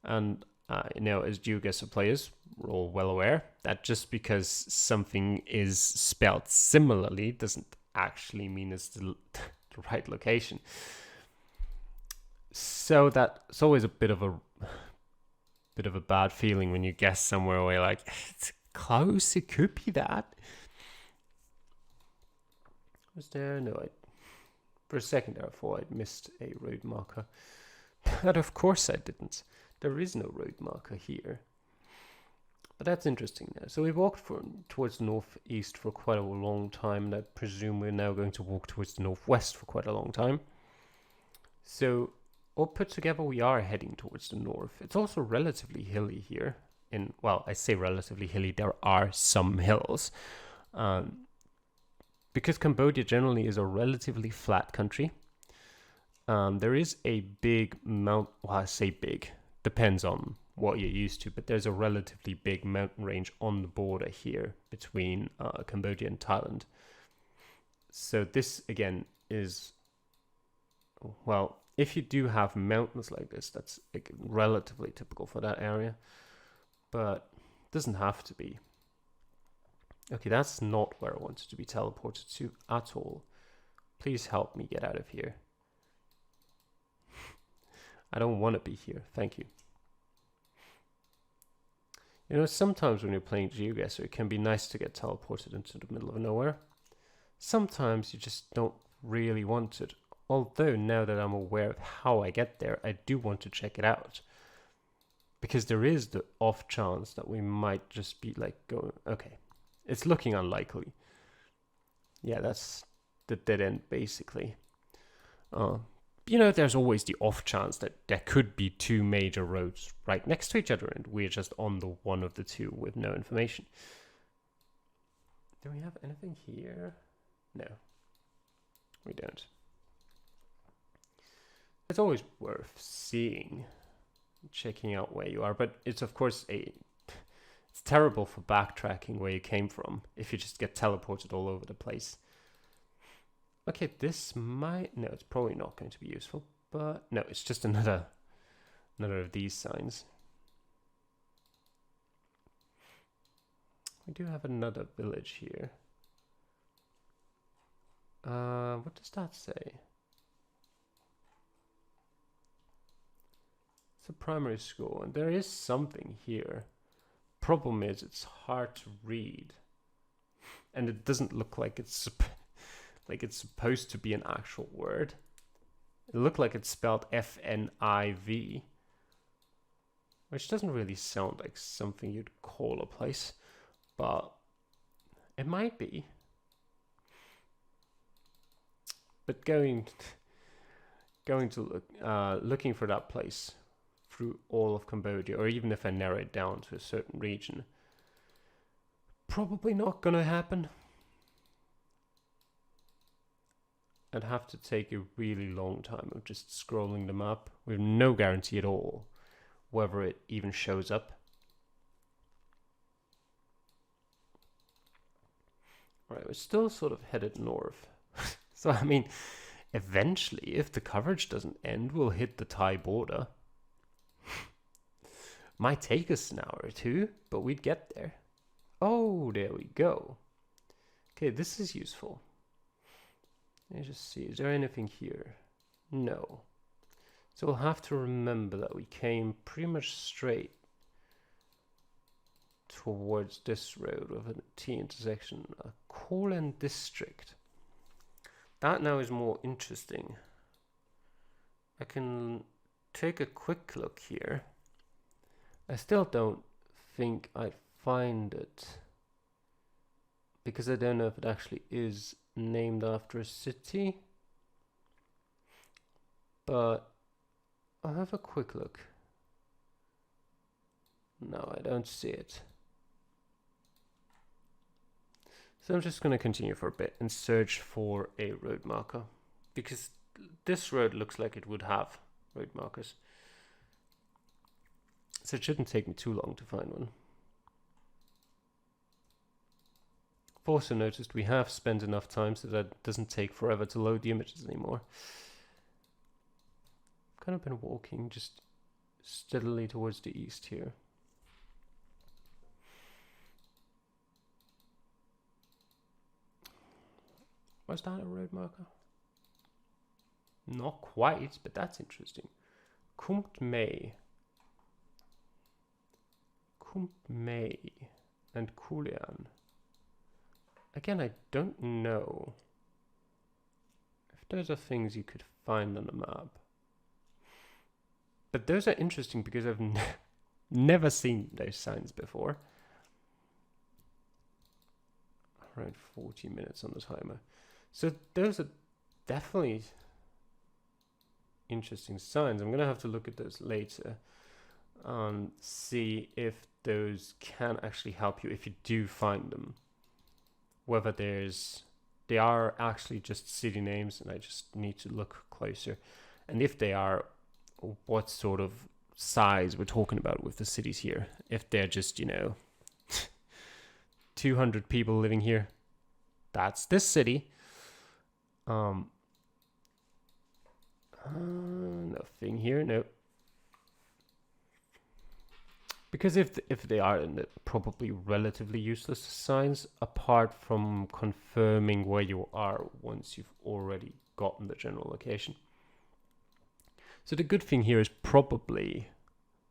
And as GeoGuessr players, we're all well aware that just because something is spelled similarly doesn't actually mean it's the right location. So that's always a bit of a bad feeling when you guess somewhere where you're like, it's close, it could be that. Was there? No, for a second there I thought I'd missed a road marker. But of course I didn't. There is no road marker here. But that's interesting now. So we walked towards the northeast for quite a long time, and I presume we're now going to walk towards the northwest for quite a long time. So all put together, we are heading towards the north. It's also relatively hilly here. Well, I say relatively hilly, there are some hills. Because Cambodia generally is a relatively flat country, there is a big mountain, well, I say big, depends on what you're used to, but there's a relatively big mountain range on the border here between Cambodia and Thailand. So this, again, is, well, if you do have mountains like this, that's relatively typical for that area, but it doesn't have to be. Okay, that's not where I wanted to be teleported to at all. Please help me get out of here. I don't want to be here. Thank you. You know, sometimes when you're playing GeoGuessr, it can be nice to get teleported into the middle of nowhere. Sometimes you just don't really want it. Although, now that I'm aware of how I get there, I do want to check it out. Because there is the off chance that we might just be like going, okay. It's looking unlikely. Yeah, that's the dead end, basically. There's always the off chance that there could be two major roads right next to each other, and we're just on the one of the two with no information. Do we have anything here? No, we don't. It's always worth seeing, checking out where you are, but it's of course it's terrible for backtracking where you came from if you just get teleported all over the place. Okay, this might... No, it's probably not going to be useful. But no, it's just another of these signs. We do have another village here. What does that say? It's a primary school, and there is something here. Problem is, it's hard to read, and it doesn't look like it's supposed to be an actual word. It looked like it's spelled FNIV, which doesn't really sound like something you'd call a place, but it might be. But going to look, looking for that place through all of Cambodia, or even if I narrow it down to a certain region, probably not gonna happen. I'd have to take a really long time of just scrolling the map with no guarantee at all whether it even shows up. Alright, we're still sort of headed north. So, I mean, eventually, if the coverage doesn't end, we'll hit the Thai border. Might take us an hour or two, but we'd get there. Oh, there we go. Okay, this is useful. Let me just see, is there anything here? No. So we'll have to remember that we came pretty much straight towards this road with a T intersection, a Kolan district. That now is more interesting. I can take a quick look here. I still don't think I find it, because I don't know if it actually is named after a city, but I'll have a quick look. No, I don't see it. So I'm just going to continue for a bit and search for a road marker, because this road looks like it would have road markers. So it shouldn't take me too long to find one. I've also noticed we have spent enough time so that it doesn't take forever to load the images anymore. I've kind of been walking just steadily towards the east here. Was that a road marker? Not quite, but that's interesting. Kumt May. Kumt May and Kulian. Again, I don't know if those are things you could find on a map. But those are interesting because I've never seen those signs before. Around 40 minutes on the timer. So those are definitely interesting signs. I'm going to have to look at those later. See if those can actually help you if you do find them. Whether they are actually just city names and I just need to look closer. And if they are, what sort of size we're talking about with the cities here. If they're just, 200 people living here, that's this city. Nothing here, no. Because if they are, then they're probably relatively useless signs, apart from confirming where you are once you've already gotten the general location. So the good thing here is probably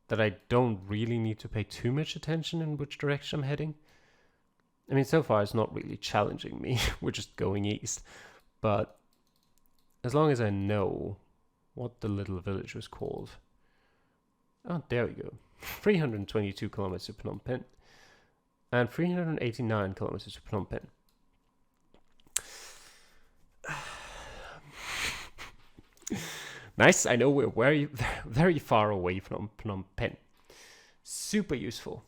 that I don't really need to pay too much attention in which direction I'm heading. I mean, so far it's not really challenging me. We're just going east. But as long as I know what the little village was called. Oh, there we go. 322 kilometers to Phnom Penh. And 389 kilometers to Phnom Penh. Nice, I know we're very, very far away from Phnom Penh. Super useful.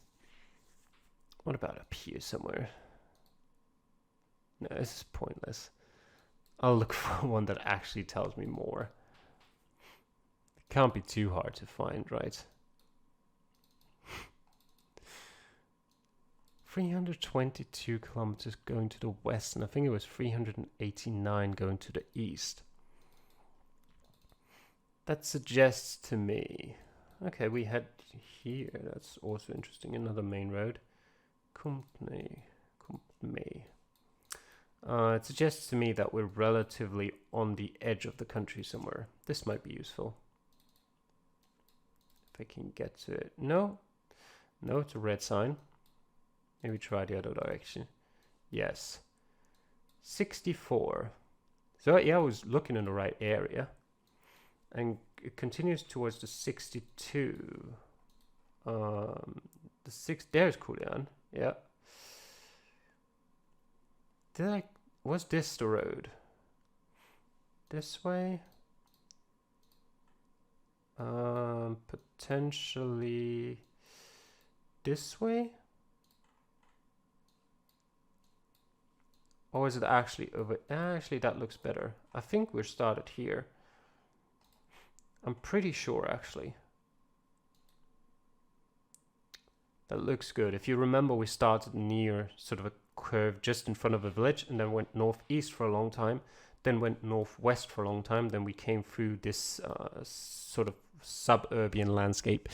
What about up here somewhere? No, this is pointless. I'll look for one that actually tells me more. It can't be too hard to find, right? 322 kilometers going to the west, and I think it was 389 going to the east. That suggests to me... Okay, we head here. That's also interesting. Another main road. Kumpme. It suggests to me that we're relatively on the edge of the country somewhere. This might be useful. If I can get to it. No, it's a red sign. Maybe try the other direction. Yes. 64. So yeah, I was looking in the right area. And it continues towards the 62. There's Kulian. Yeah. Was this the road? This way? Potentially this way? Or is it actually over? Actually, that looks better. I think we're started here. I'm pretty sure, actually. That looks good. If you remember, we started near sort of a curve just in front of a village, and then went northeast for a long time, then went northwest for a long time. Then we came through this sort of suburban landscape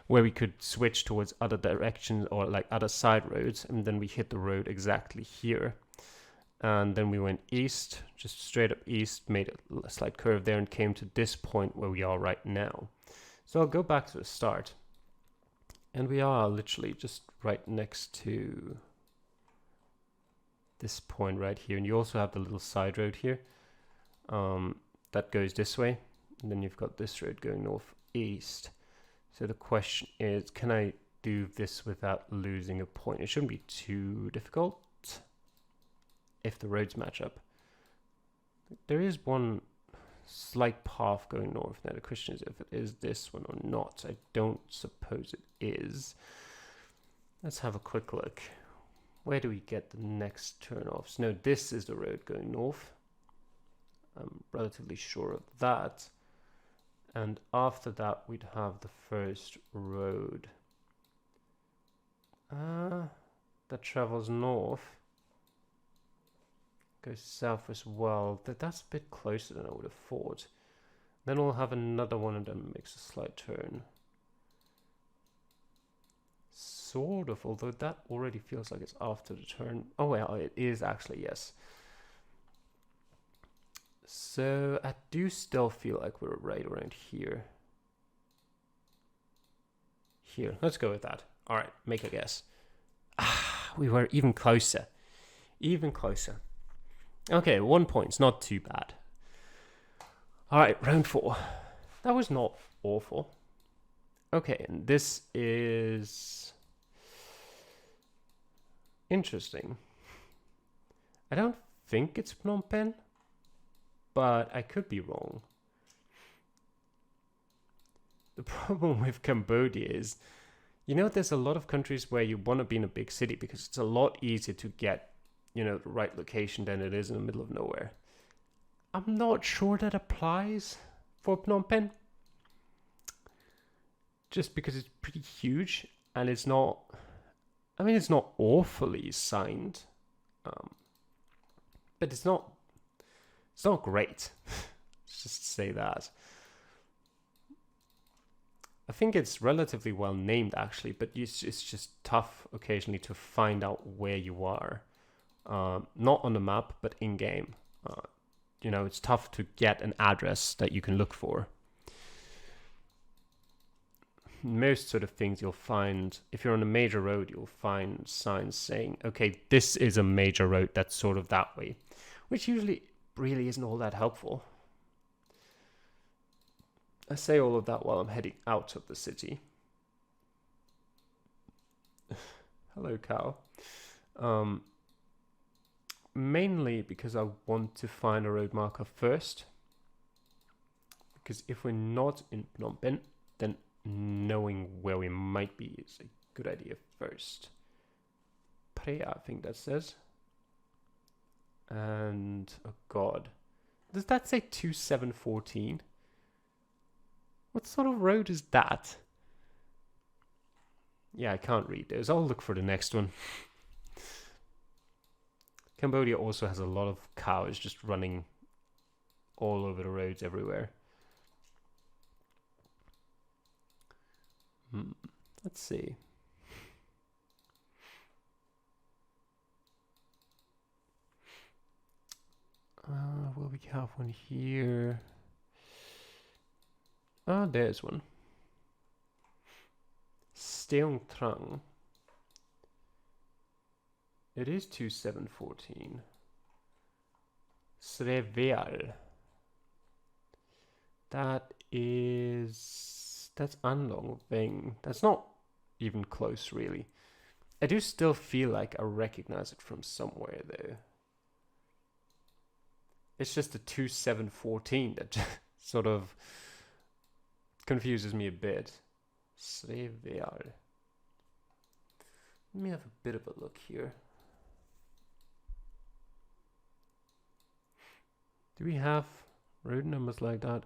where we could switch towards other directions or like other side roads, and then we hit the road exactly here. And then we went east, just straight up east, made a slight curve there, and came to this point where we are right now. So I'll go back to the start. And we are literally just right next to this point right here. And you also have the little side road here that goes this way. And then you've got this road going northeast. So the question is, can I do this without losing a point? It shouldn't be too difficult if the roads match up. There is one slight path going north. Now the question is if it is this one or not. I don't suppose it is. Let's have a quick look. Where do we get the next turn-offs? No, this is the road going north. I'm relatively sure of that. And after that, we'd have the first road. That travels north. Goes south as well. That's a bit closer than I would have thought. Then we'll have another one and then makes a slight turn. Sort of, although that already feels like it's after the turn. Oh well, it is actually, yes. So I do still feel like we're right around here. Here, let's go with that. All right, make a guess. We were even closer. Even closer. Okay, 1 point. It's not too bad. All right, round 4. That was not awful. Okay, and this is interesting. I don't think it's Phnom Penh, but I could be wrong. The problem with Cambodia is, you know, there's a lot of countries where you want to be in a big city because it's a lot easier to get, you know, the right location than it is in the middle of nowhere. I'm not sure that applies for Phnom Penh. Just because it's pretty huge and it's not, I mean, it's not awfully signed. But it's not great. Let's just say that. I think it's relatively well named actually, but it's just tough occasionally to find out where you are. Not on the map, but in game. You know, it's tough to get an address that you can look for. Most sort of things you'll find, if you're on a major road, you'll find signs saying, okay, this is a major road that's sort of that way, which usually really isn't all that helpful. I say all of that while I'm heading out of the city. Hello, cow. Mainly because I want to find a road marker first. Because if we're not in Phnom Penh, then knowing where we might be is a good idea first. Preah, I think that says. And, oh god. Does that say 2714? What sort of road is that? Yeah, I can't read those. I'll look for the next one. Cambodia also has a lot of cows just running all over the roads everywhere. Let's see. Will we have one here? Oh, there's one. Steong Trang. It is 2714. Sreveal. That's An Long Veng. That's not even close, really. I do still feel like I recognize it from somewhere, though. It's just the 2714 that sort of confuses me a bit. Sreveal. Let me have a bit of a look here. Do we have road numbers like that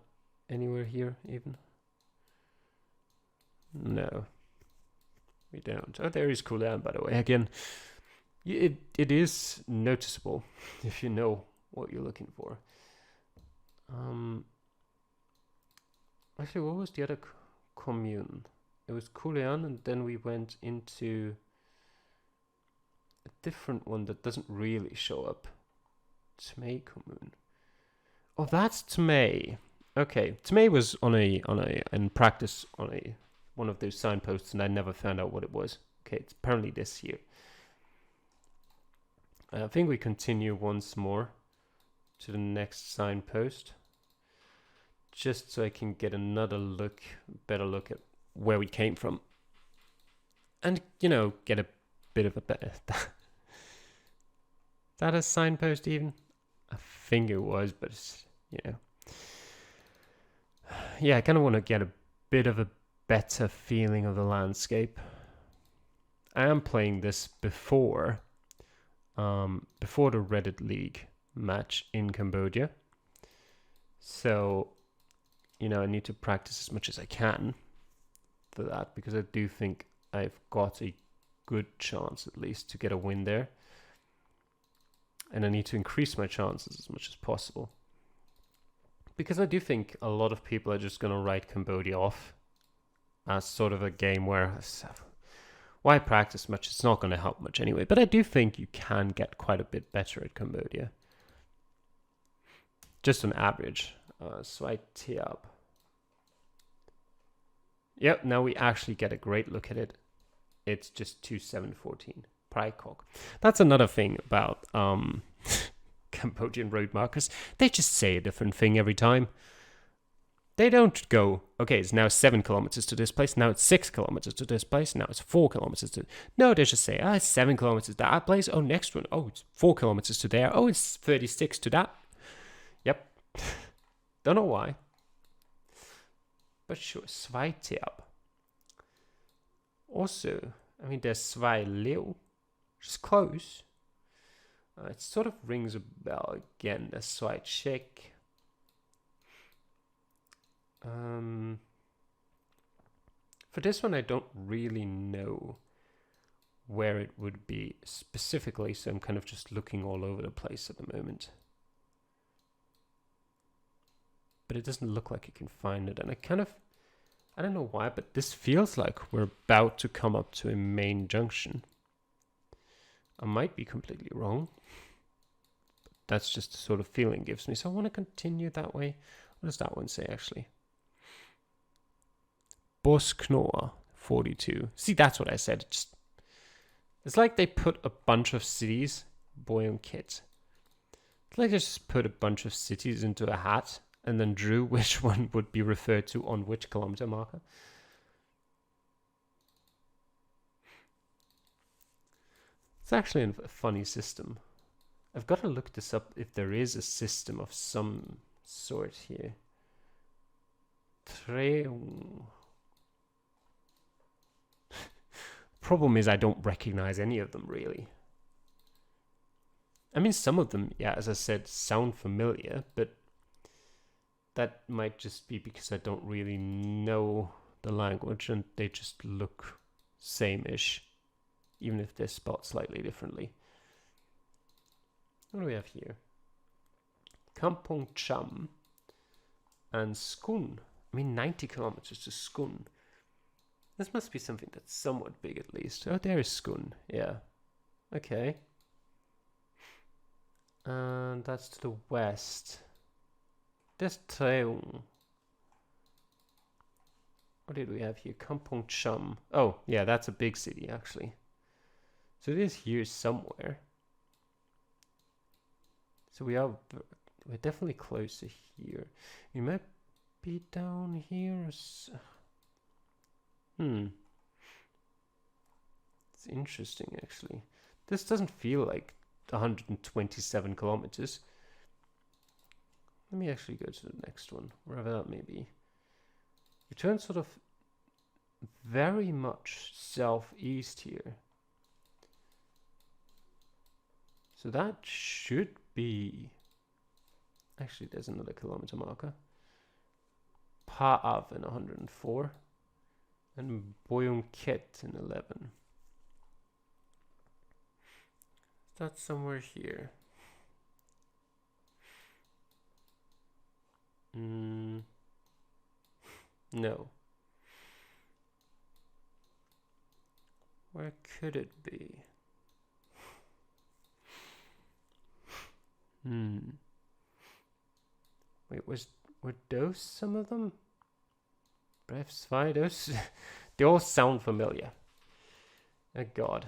anywhere here, even? No. We don't. Oh, there is Kulan, by the way. Again, It is noticeable if you know what you're looking for. Actually, what was the other commune? It was Kulian, and then we went into a different one that doesn't really show up. Tmei commune. Oh, that's Tmei. Okay, Tmei was in practice on one of those signposts, and I never found out what it was. Okay, it's apparently this here. I think we continue once more to the next signpost, just so I can get another look, better look at where we came from, and get a bit of a better. That a signpost even? I think it was, but it's, yeah, I kind of want to get a bit of a better feeling of the landscape. I am playing this before the Reddit League match in Cambodia, so I need to practice as much as I can for that, because I do think I've got a good chance at least to get a win there, and I need to increase my chances as much as possible, because I do think a lot of people are just going to write Cambodia off as sort of a game where why practice much? It's not going to help much anyway. But I do think you can get quite a bit better at Cambodia, just on average. Swipe. Yep, now we actually get a great look at it. It's just 2714. Prikok. That's another thing about Cambodian road markers. They just say a different thing every time. They don't go, okay, it's now 7 kilometers to this place, now it's 6 kilometers to this place, now it's 4 kilometers to... No, they just say, it's 7 kilometers to that place, oh, next one, oh, it's 4 kilometers to there, oh, it's 36 to that. Yep. Don't know why. But sure, Svajtiab. Also, I mean, there's Svajleu, which is close. It sort of rings a bell again. There's Svajtjek. For this one, I don't really know where it would be specifically, so I'm kind of just looking all over the place at the moment. But it doesn't look like I can find it, and I don't know why, but this feels like we're about to come up to a main junction. I might be completely wrong. But that's just the sort of feeling it gives me, so I want to continue that way. What does that one say, actually? Bosknoa 42. See, that's what I said. It's like they put a bunch of cities, Boyon Kit. It's like they just put a bunch of cities into a hat and then drew which one would be referred to on which kilometer marker. It's actually a funny system. I've got to look this up if there is a system of some sort here. Problem is I don't recognize any of them really. I mean, some of them, yeah, as I said, sound familiar, but that might just be because I don't really know the language and they just look same-ish, even if they're spelled slightly differently. What do we have here? Kampong Cham and Skun. I mean, 90 kilometers to Skun. This must be something that's somewhat big at least. Oh, there is Skun. Yeah. Okay. And that's to the west. There's Treung. What did we have here? Kampong Cham. Oh, yeah, that's a big city, actually. So it is here somewhere. So we're definitely closer here. We might be down here. It's interesting, actually. This doesn't feel like 127 kilometers. Let me actually go to the next one, wherever that may be. We turn sort of very much southeast here. So that should be... Actually, there's another kilometer marker. Pa'av in 104. And Boyung Ket in 11. that somewhere here? No. Where could it be? Wait, were those some of them? Brevsvidos? They all sound familiar. Oh god.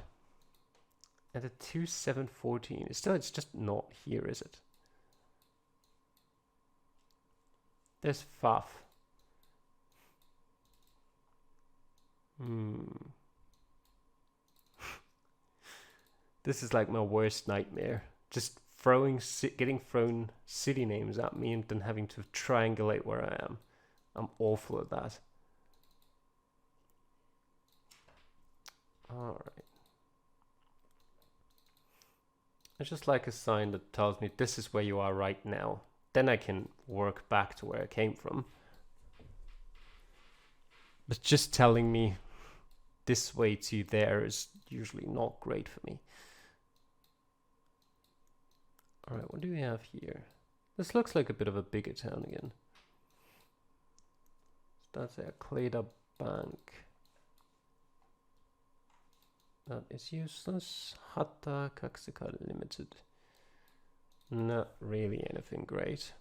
And the 2714. It's just not here, is it? There's Faf. This is like my worst nightmare. Just getting thrown city names at me and then having to triangulate where I am. I'm awful at that. Alright. I just like a sign that tells me this is where you are right now. Then I can work back to where I came from. But just telling me this way to there is usually not great for me. Alright, what do we have here? This looks like a bit of a bigger town again. That's a Kleda Bank. That is useless. Hatta Kaksika Limited. Not really anything great.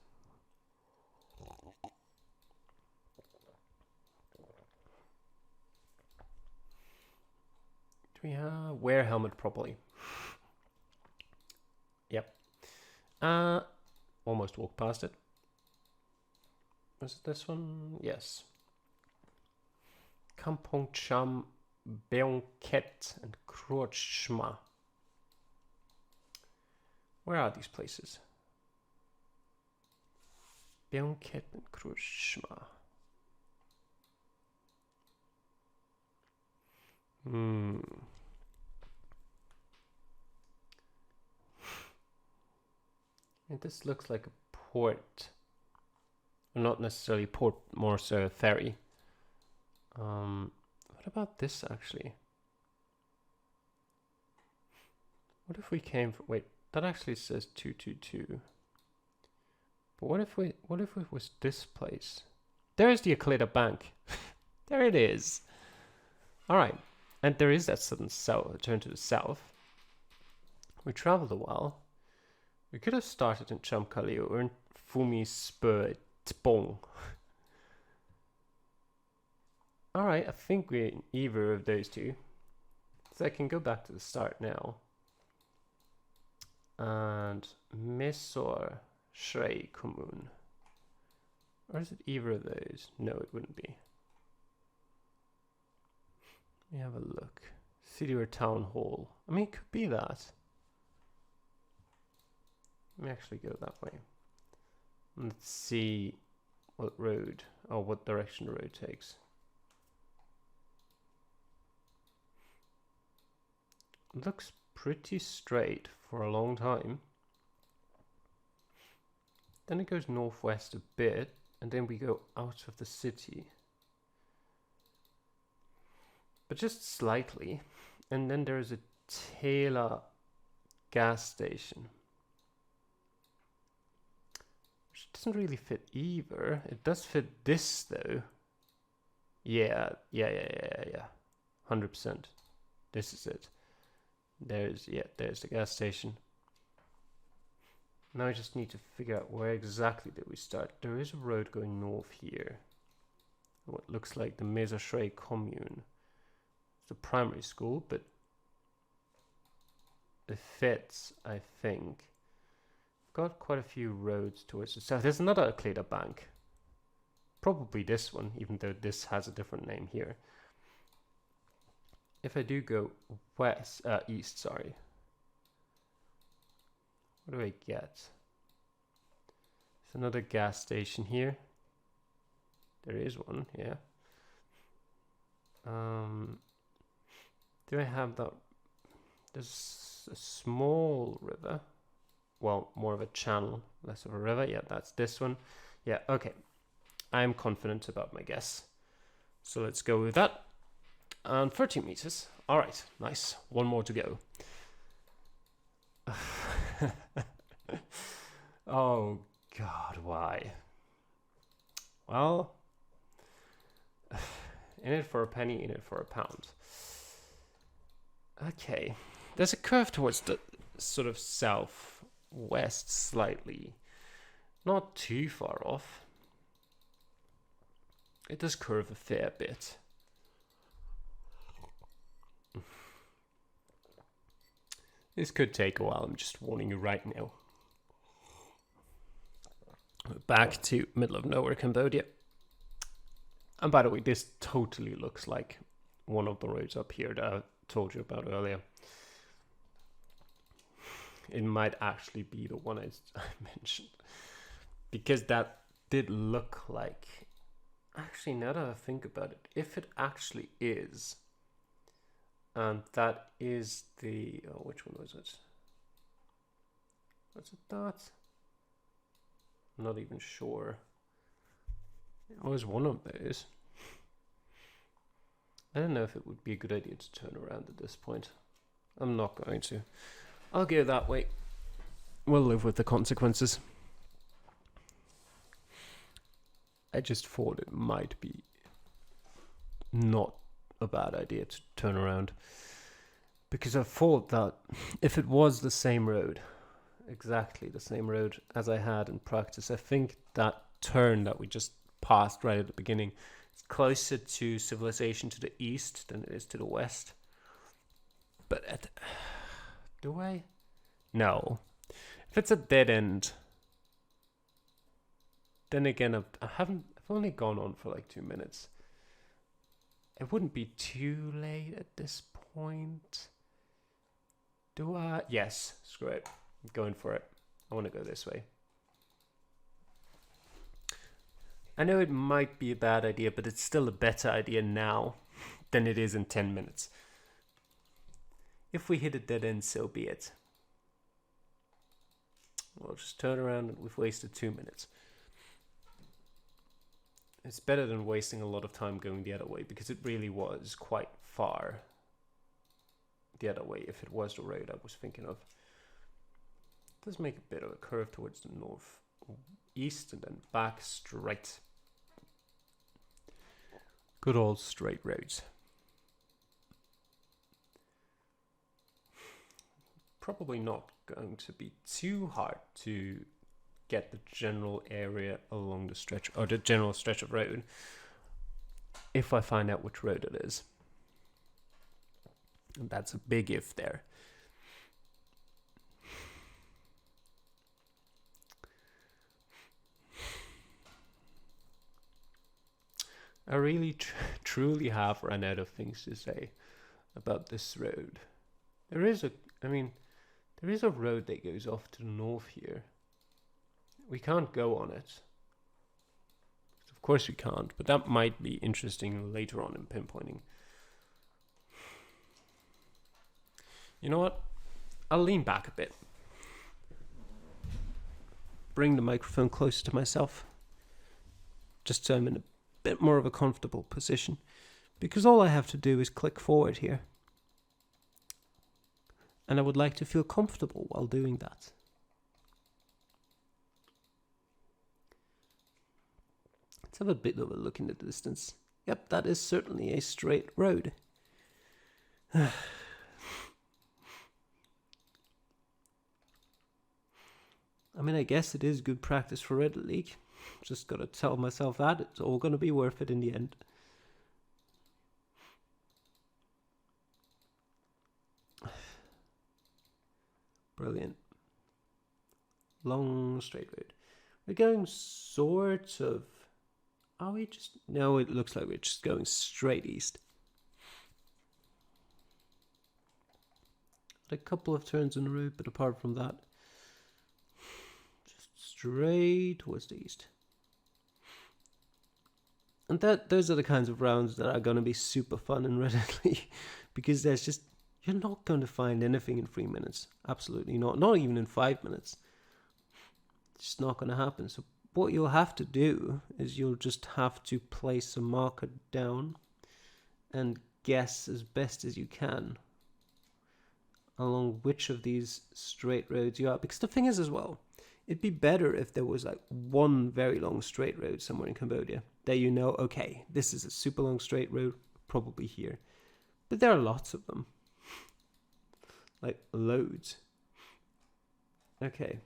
Do we have wear helmet properly? Yep. Almost walked past it. Was it this one? Yes. Kampong Cham, Beonket, and Krochma. Where are these places? Beonket and Krochma. And this looks like a port. Well, not necessarily port, more so a ferry. What about this actually? What if we came from, wait, that actually says 222. But what if it was this place? There's the Akleda Bank. There it is. All right. And there is that sudden turn to the south. We traveled a while. We could have started in Chamkaleo or in Fumi Spur Tpong. Alright, I think we're in either of those two. So I can go back to the start now. And Mesor Shrey Kumun. Or is it either of those? No, it wouldn't be. Let me have a look. City or town hall. I mean, it could be that. Let me actually go that way. Let's see what road, or what direction the road takes. It looks pretty straight for a long time. Then it goes northwest a bit, and then we go out of the city. But just slightly. And then there is a Taylor gas station. Which doesn't really fit either. It does fit this though. Yeah. 100%. This is it. There's the gas station. Now I just need to figure out where exactly did we start. There is a road going north here. What looks like the Mesashray commune. It's a primary school, but it fits, I think. Got quite a few roads towards the south. There's another Akleda Bank. Probably this one, even though this has a different name here. If I do go east, sorry. What do I get? There's another gas station here. There is one, yeah. Do I have that? There's a small river. Well, more of a channel, less of a river. Yeah, that's this one. Yeah, okay. I'm confident about my guess. So let's go with that. And 13 meters. All right, nice. One more to go. Oh, God, why? Well, in it for a penny, in it for a pound. Okay. There's a curve towards the sort of southwest slightly. Not too far off. It does curve a fair bit. This could take a while, I'm just warning you right now. Back to middle of nowhere, Cambodia. And by the way, this totally looks like one of the roads up here that I told you about earlier. It might actually be the one I mentioned. Because that did look like... Actually, now that I think about it, if it actually is... And that is the... Oh, which one was it? Was it that? I'm not even sure. It was one of those. I don't know if it would be a good idea to turn around at this point. I'm not going to. I'll go that way. We'll live with the consequences. I just thought it might be not a bad idea to turn around. Because I thought that if it was the same road, exactly the same road as I had in practice, I think that turn that we just passed right at the beginning is closer to civilization to the east than it is to the west. But do I? No. If it's a dead end, then again, I've only gone on for like 2 minutes. It wouldn't be too late at this point. Do I? Yes, screw it. I'm going for it. I want to go this way. I know it might be a bad idea, but it's still a better idea now than it is in 10 minutes. If we hit a dead end, so be it. We'll just turn around and we've wasted 2 minutes. It's better than wasting a lot of time going the other way, because it really was quite far the other way if it was the road I was thinking of. It does make a bit of a curve towards the northeast and then back straight. Good old straight roads. Probably not going to be too hard to get the general area along the stretch, or the general stretch of road, if I find out which road it is. And that's a big if there. I really truly have run out of things to say about this road. There is a road that goes off to the north here. We can't go on it. Of course we can't, but that might be interesting later on in pinpointing. You know what? I'll lean back a bit. Bring the microphone closer to myself. Just so I'm in a bit more of a comfortable position. Because all I have to do is click forward here. And I would like to feel comfortable while doing that. Let's have a bit of a look in the distance. Yep, that is certainly a straight road. I mean, I guess it is good practice for Red League. Just gotta tell myself that it's all gonna be worth it in the end. Brilliant. Long straight road. We're going sort of... Are we just... No, it looks like we're just going straight east. A couple of turns in the road, but apart from that, just straight towards the east. And those are the kinds of rounds that are going to be super fun in Reddit League, because there's just... You're not going to find anything in 3 minutes. Absolutely not. Not even in 5 minutes. It's just not going to happen. So what you'll have to do is you'll just have to place a marker down and guess as best as you can along which of these straight roads you are. Because the thing is as well, it'd be better if there was like one very long straight road somewhere in Cambodia that you know, okay, this is a super long straight road, probably here. But there are lots of them. Like loads. Okay.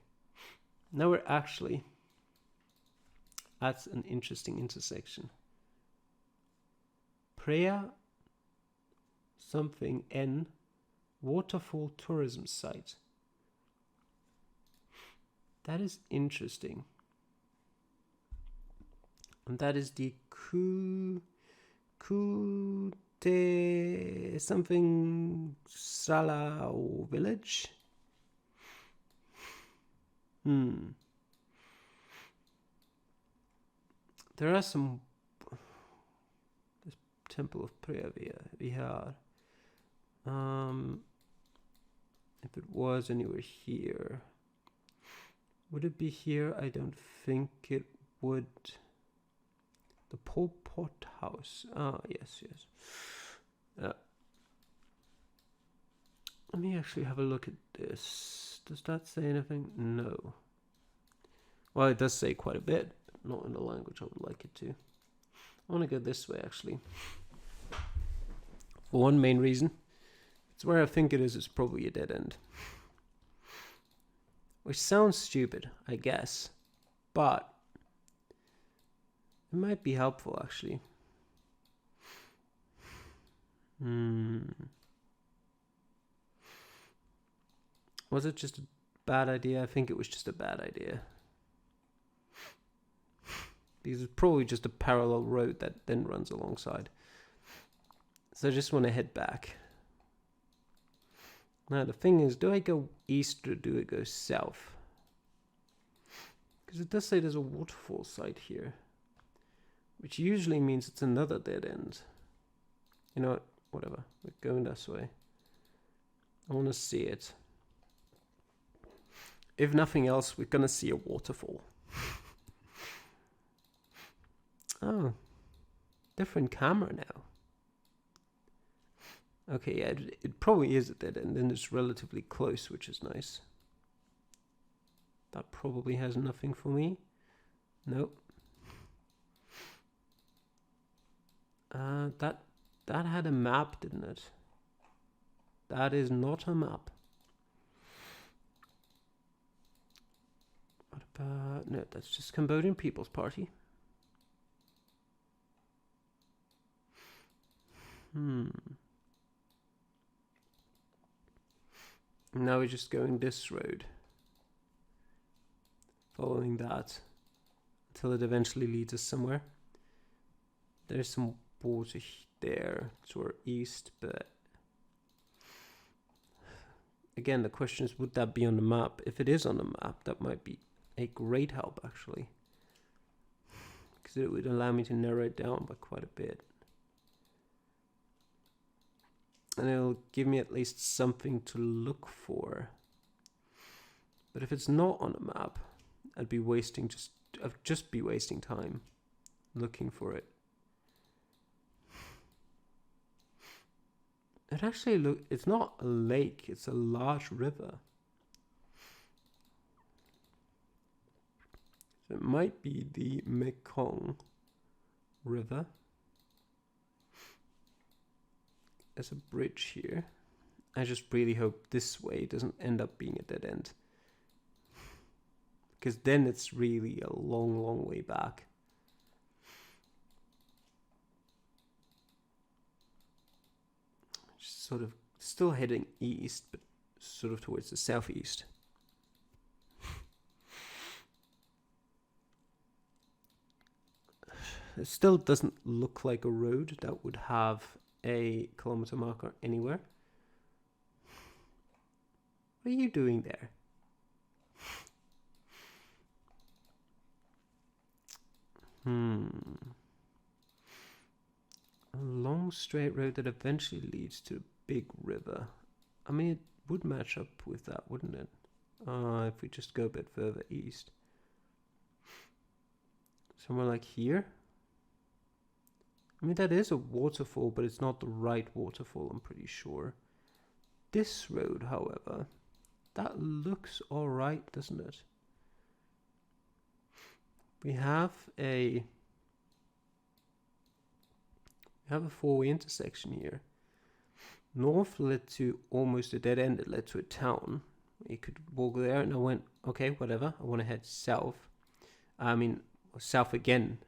Now we're actually at an interesting intersection. Preah something N waterfall tourism site. That is interesting. And that is the Kute something Salau village. There are some. This temple of Preah Vihar. If it was anywhere here, would it be here? I don't think it would. The Pol Pot house. Ah, yes. Let me actually have a look at this. Does that say anything? No. Well, it does say quite a bit, but not in the language I would like it to. I want to go this way, actually. For one main reason. It's where I think it is. It's probably a dead end. Which sounds stupid, I guess. But it might be helpful, actually. Was it just a bad idea? I think it was just a bad idea. Because it's probably just a parallel road that then runs alongside. So I just want to head back. Now the thing is, do I go east or do I go south? Because it does say there's a waterfall site here. Which usually means it's another dead end. You know what? Whatever. We're going this way. I want to see it. If nothing else, we're going to see a waterfall. Oh. Different camera now. Okay, yeah, it probably is a dead end, and it's relatively close, which is nice. That probably has nothing for me. Nope. That had a map, didn't it? That is not a map. What about... No, that's just Cambodian People's Party. Now we're just going this road. Following that. Until it eventually leads us somewhere. There's some water there to our east, but... Again, the question is, would that be on the map? If it is on the map, that might be a great help, actually. Because it would allow me to narrow it down by quite a bit. And it'll give me at least something to look for. But if it's not on a map, I'd be wasting just be wasting time looking for it. It actually it's not a lake, it's a large river. So it might be the Mekong River. There's a bridge here. I just really hope this way doesn't end up being a dead end. Because then it's really a long, long way back. Just sort of still heading east, but sort of towards the southeast. It still doesn't look like a road that would have a kilometer marker anywhere. What are you doing there? A long straight road that eventually leads to a big river. I mean, it would match up with that, wouldn't it? If we just go a bit further east. Somewhere like here. I mean, that is a waterfall, but it's not the right waterfall, I'm pretty sure. this road, however, that looks alright, doesn't it? We have a four-way intersection here. North led to almost a dead end. It led to a town. You could walk there, and I went, okay, whatever. I want to head south. I mean, south again.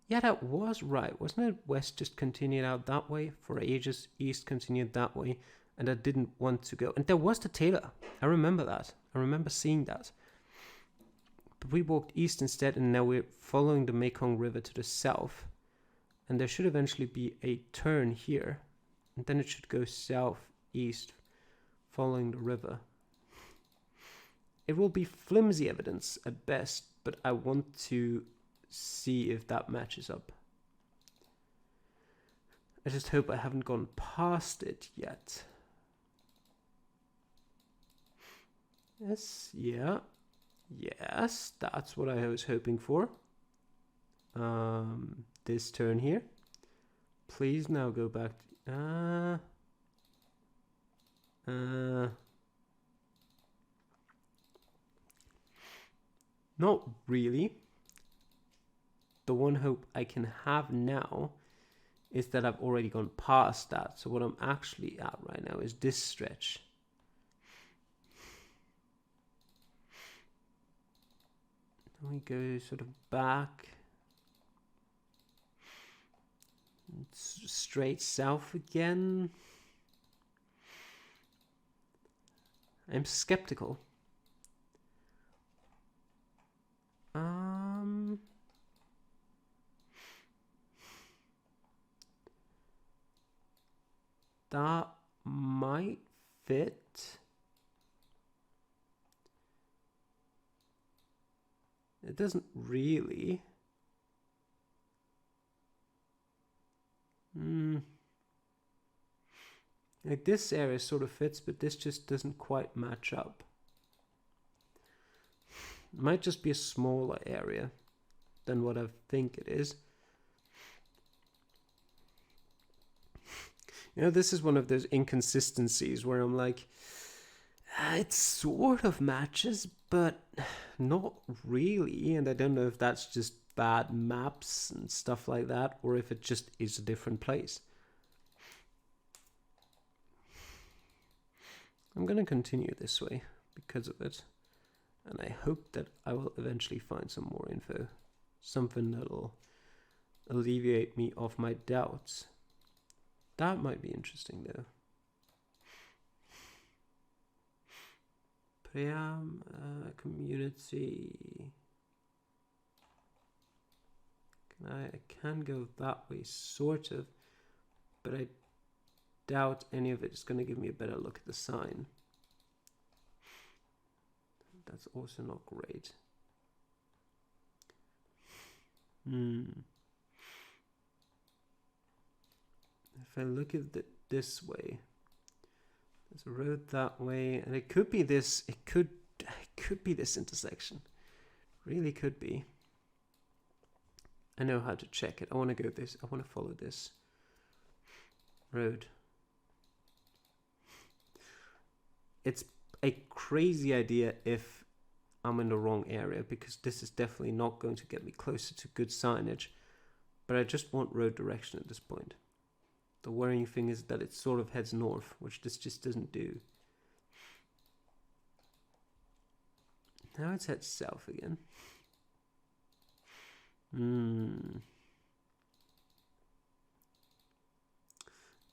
Yeah, that was right. Wasn't it? West just continued out that way for ages. East continued that way. And I didn't want to go. And there was the tailor. I remember that. I remember seeing that. But we walked east instead, and now we're following the Mekong River to the south. And there should eventually be a turn here. And then it should go southeast, following the river. It will be flimsy evidence at best, but I want to see if that matches up. I just hope I haven't gone past it yet. Yes, yeah. Yes, that's what I was hoping for. This turn here. Please now go back to... not really. The one hope I can have now is that I've already gone past that. So what I'm actually at right now is this stretch. Then we go sort of back. Straight south again. I'm skeptical. That might fit. It doesn't really. Like this area sort of fits, but this just doesn't quite match up. It might just be a smaller area than what I think it is. You know, this is one of those inconsistencies where I'm like, it sort of matches, but not really. And I don't know if that's just bad maps and stuff like that, or if it just is a different place. I'm going to continue this way because of it. And I hope that I will eventually find some more info. Something that'll alleviate me of my doubts. That might be interesting though. Priam community. I can go that way, sort of, but I doubt any of it is going to give me a better look at the sign. That's also not great. If I look at it this way, there's a road that way, and it could be this. It could be this intersection. Really could be. I know how to check it. I want to go this. I want to follow this road. It's a crazy idea if I'm in the wrong area, because this is definitely not going to get me closer to good signage. But I just want road direction at this point. The worrying thing is that it sort of heads north, which this just doesn't do. Now it's head south again. I'm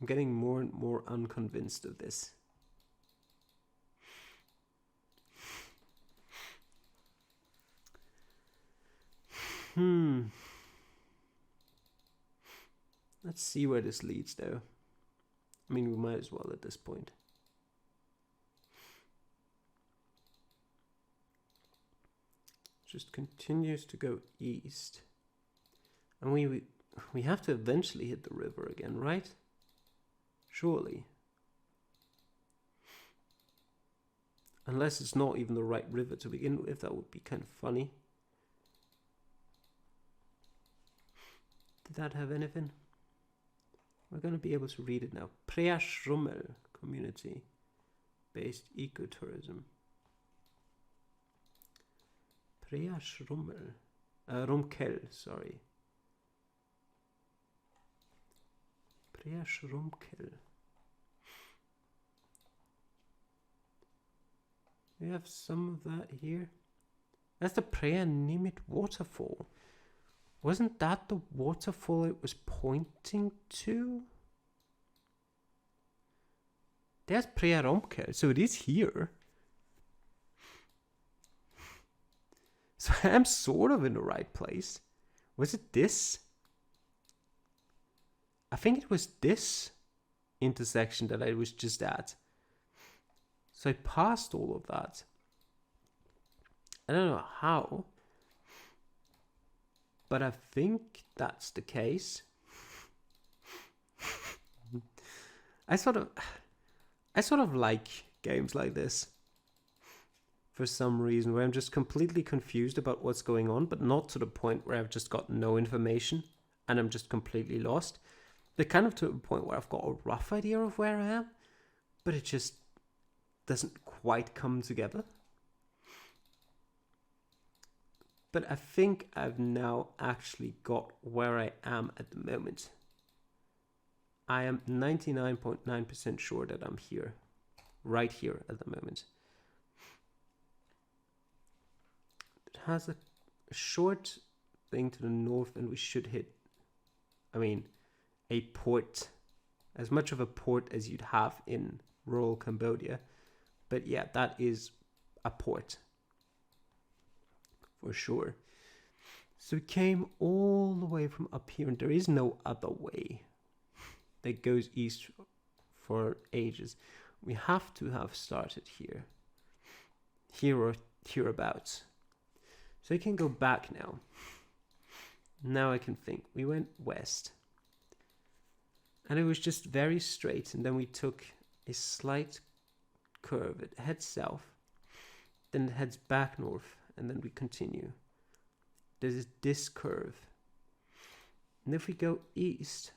getting more and more unconvinced of this. Let's see where this leads though. I mean, we might as well at this point. Just continues to go east. And we have to eventually hit the river again, right? Surely. Unless it's not even the right river to begin with, that would be kind of funny. Did that have anything? We're going to be able to read it now. Preashrummel community-based ecotourism. Preas Rumkel, sorry. Preas Rumkel. We have some of that here. That's the Prea Nimit waterfall. Wasn't that the waterfall it was pointing to? There's Prea Rumkel, so it is here. So I'm sort of in the right place. Was it this? I think it was this intersection that I was just at. So I passed all of that. I don't know how, but I think that's the case. I sort of like games like this for some reason, where I'm just completely confused about what's going on, but not to the point where I've just got no information and I'm just completely lost. They're kind of to a point where I've got a rough idea of where I am, but it just doesn't quite come together. But I think I've now actually got where I am at the moment. I am 99.9% sure that I'm here, right here at the moment. It has a short thing to the north, and we should hit, a port, as much of a port as you'd have in rural Cambodia. But yeah, that is a port for sure. So we came all the way from up here, and there is no other way that goes east for ages. We have to have started here or hereabouts. So I can go back now. Now I can think. We went west, and it was just very straight, and then we took a slight curve. It heads south, then it heads back north, and then we continue. There's this curve, and if we go east,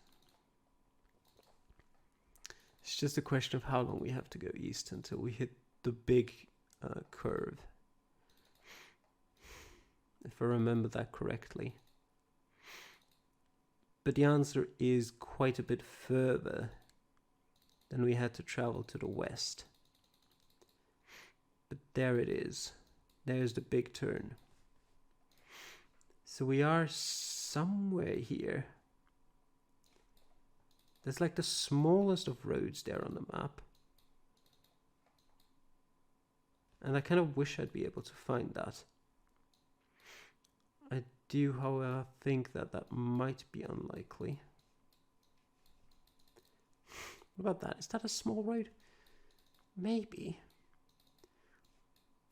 it's just a question of how long we have to go east until we hit the big curve, if I remember that correctly. But the answer is quite a bit further than we had to travel to the west. But there it is. There's the big turn. So we are somewhere here. There's like the smallest of roads there on the map. And I kind of wish I'd be able to find that. I do, however, think that that might be unlikely. What about that? Is that a small road? Maybe.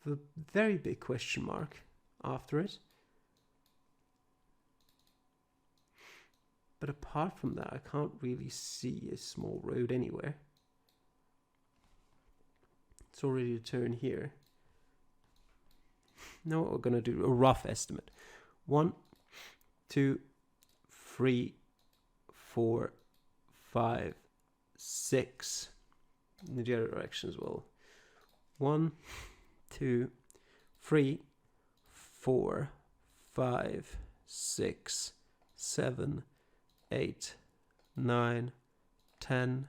The very big question mark after it. But apart from that, I can't really see a small road anywhere. It's already a turn here. Now what we're going to do, a rough estimate. 1, 2, 3, 4, 5, 6. In the other direction as well. 1, 2, 3, 4, 5, 6, 7, 8, 9, 10,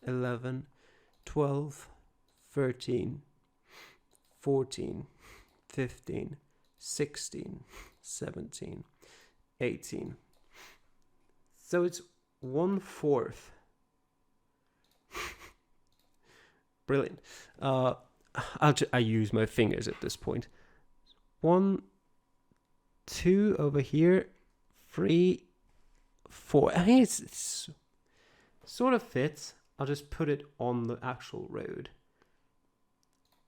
11, 12, 13, 14, 15, 16, 17, 18. So it's 1/4. Brilliant. I use my fingers at this point. 1, 2 over here, 3, 4. I mean, it's sort of fits. I'll just put it on the actual road.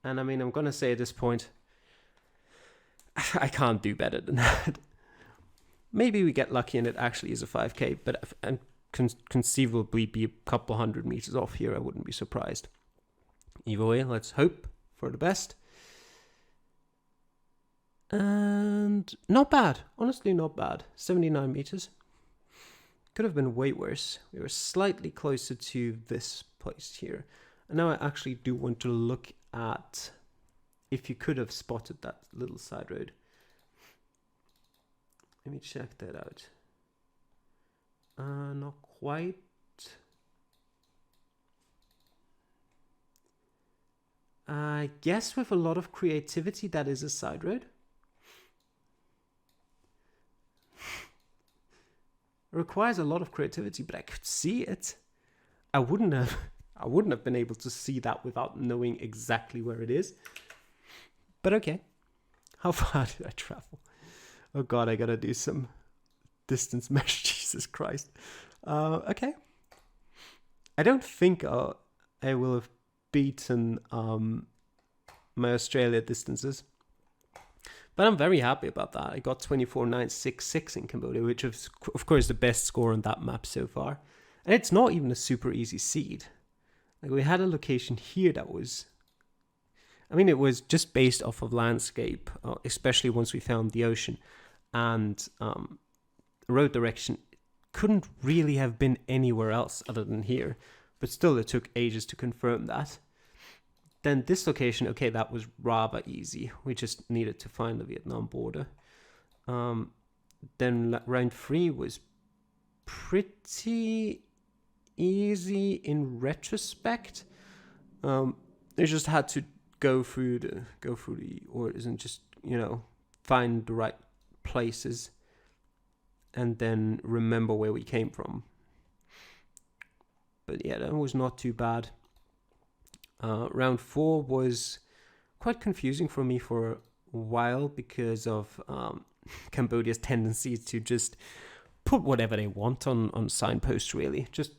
And I mean, I'm going to say at this point, I can't do better than that. Maybe we get lucky and it actually is a 5K, but and conceivably be a couple 100 meters off here. I wouldn't be surprised. Either way, let's hope for the best. And not bad. Honestly, not bad. 79 meters. Could have been way worse. We were slightly closer to this place here. And now I actually do want to look at if you could have spotted that little side road. Let me check that out. Not quite. I guess with a lot of creativity, that is a side road. It requires a lot of creativity, but I could see it. I wouldn't have been able to see that without knowing exactly where it is. But okay. How far did I travel? Oh god, I gotta do some distance measure. Jesus Christ. Okay. I don't think I will have beaten my Australia distances. But I'm very happy about that. I got 24,966 in Cambodia, which is, of course, the best score on that map so far. And it's not even a super easy seed. Like, we had a location here that was... I mean, it was just based off of landscape, especially once we found the ocean. And road direction couldn't really have been anywhere else other than here. But still, it took ages to confirm that. Then this location, okay, that was rather easy. We just needed to find the Vietnam border. Then round 3 was pretty easy in retrospect. They just had to go through the orders and just, find the right places and then remember where we came from. But yeah, that was not too bad. Round 4 was quite confusing for me for a while because of Cambodia's tendency to just put whatever they want on signposts, really. Just,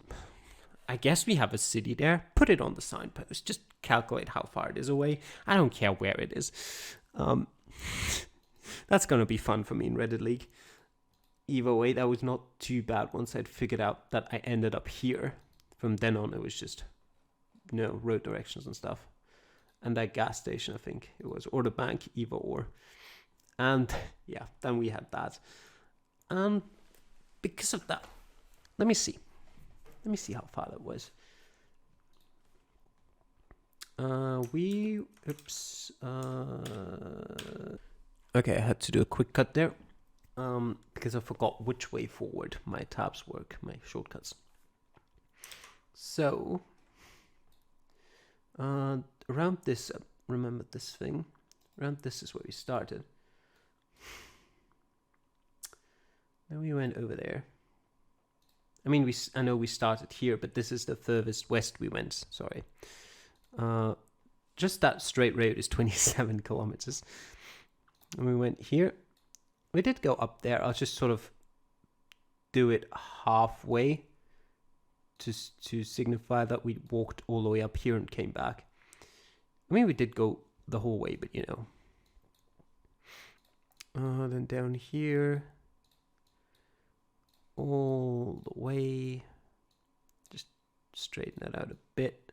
I guess we have a city there, put it on the signpost. Just calculate how far it is away. I don't care where it is. That's going to be fun for me in Reddit League. Either way, that was not too bad once I'd figured out that I ended up here. From then on, it was just... road directions and stuff. And that gas station, I think it was, or the bank, either or. And yeah, then we had that. And because of that, let me see how far that was. Okay, I had to do a quick cut there. Because I forgot which way forward my tabs work, my shortcuts. So... around this, remember this thing? Around this is where we started. Then we went over there. I mean, I know we started here, but this is the furthest west we went, sorry. Just that straight road is 27 kilometers. And we went here. We did go up there. I'll just sort of do it halfway to signify that we walked all the way up here and came back. I mean, we did go the whole way, but then down here, all the way, just straighten that out a bit.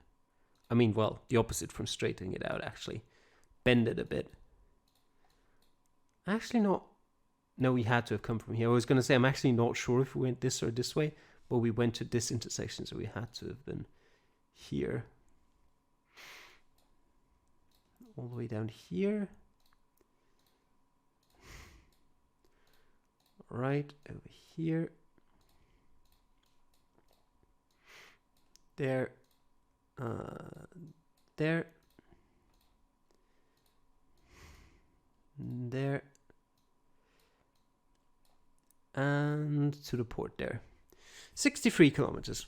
I mean, well, the opposite from straightening it out, actually. Bend it a bit. Actually not, no, we had to have come from here. I was going to say, I'm actually not sure if we went this or this way, but we went to this intersection, so we had to have been here. All the way down here. Right over here. There. There. There. And to the port there. 63 kilometers.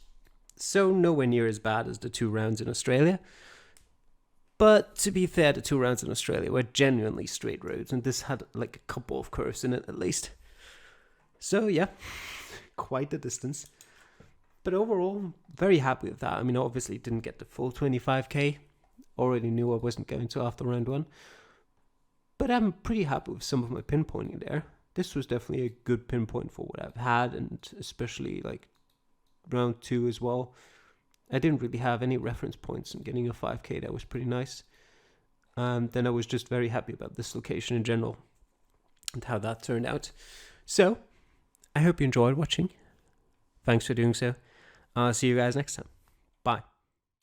So nowhere near as bad as the 2 rounds in Australia. But to be fair, the 2 rounds in Australia were genuinely straight roads, and this had like a couple of curves in it at least. So yeah, quite the distance. But overall, very happy with that. I mean, obviously didn't get the full 25k. Already knew I wasn't going to after round 1. But I'm pretty happy with some of my pinpointing there. This was definitely a good pinpoint for what I've had, and especially like round 2 as well. I didn't really have any reference points, and getting a 5k, that was pretty nice. Then I was just very happy about this location in general and how that turned out. So, I hope you enjoyed watching. Thanks for doing so. I'll see you guys next time. Bye.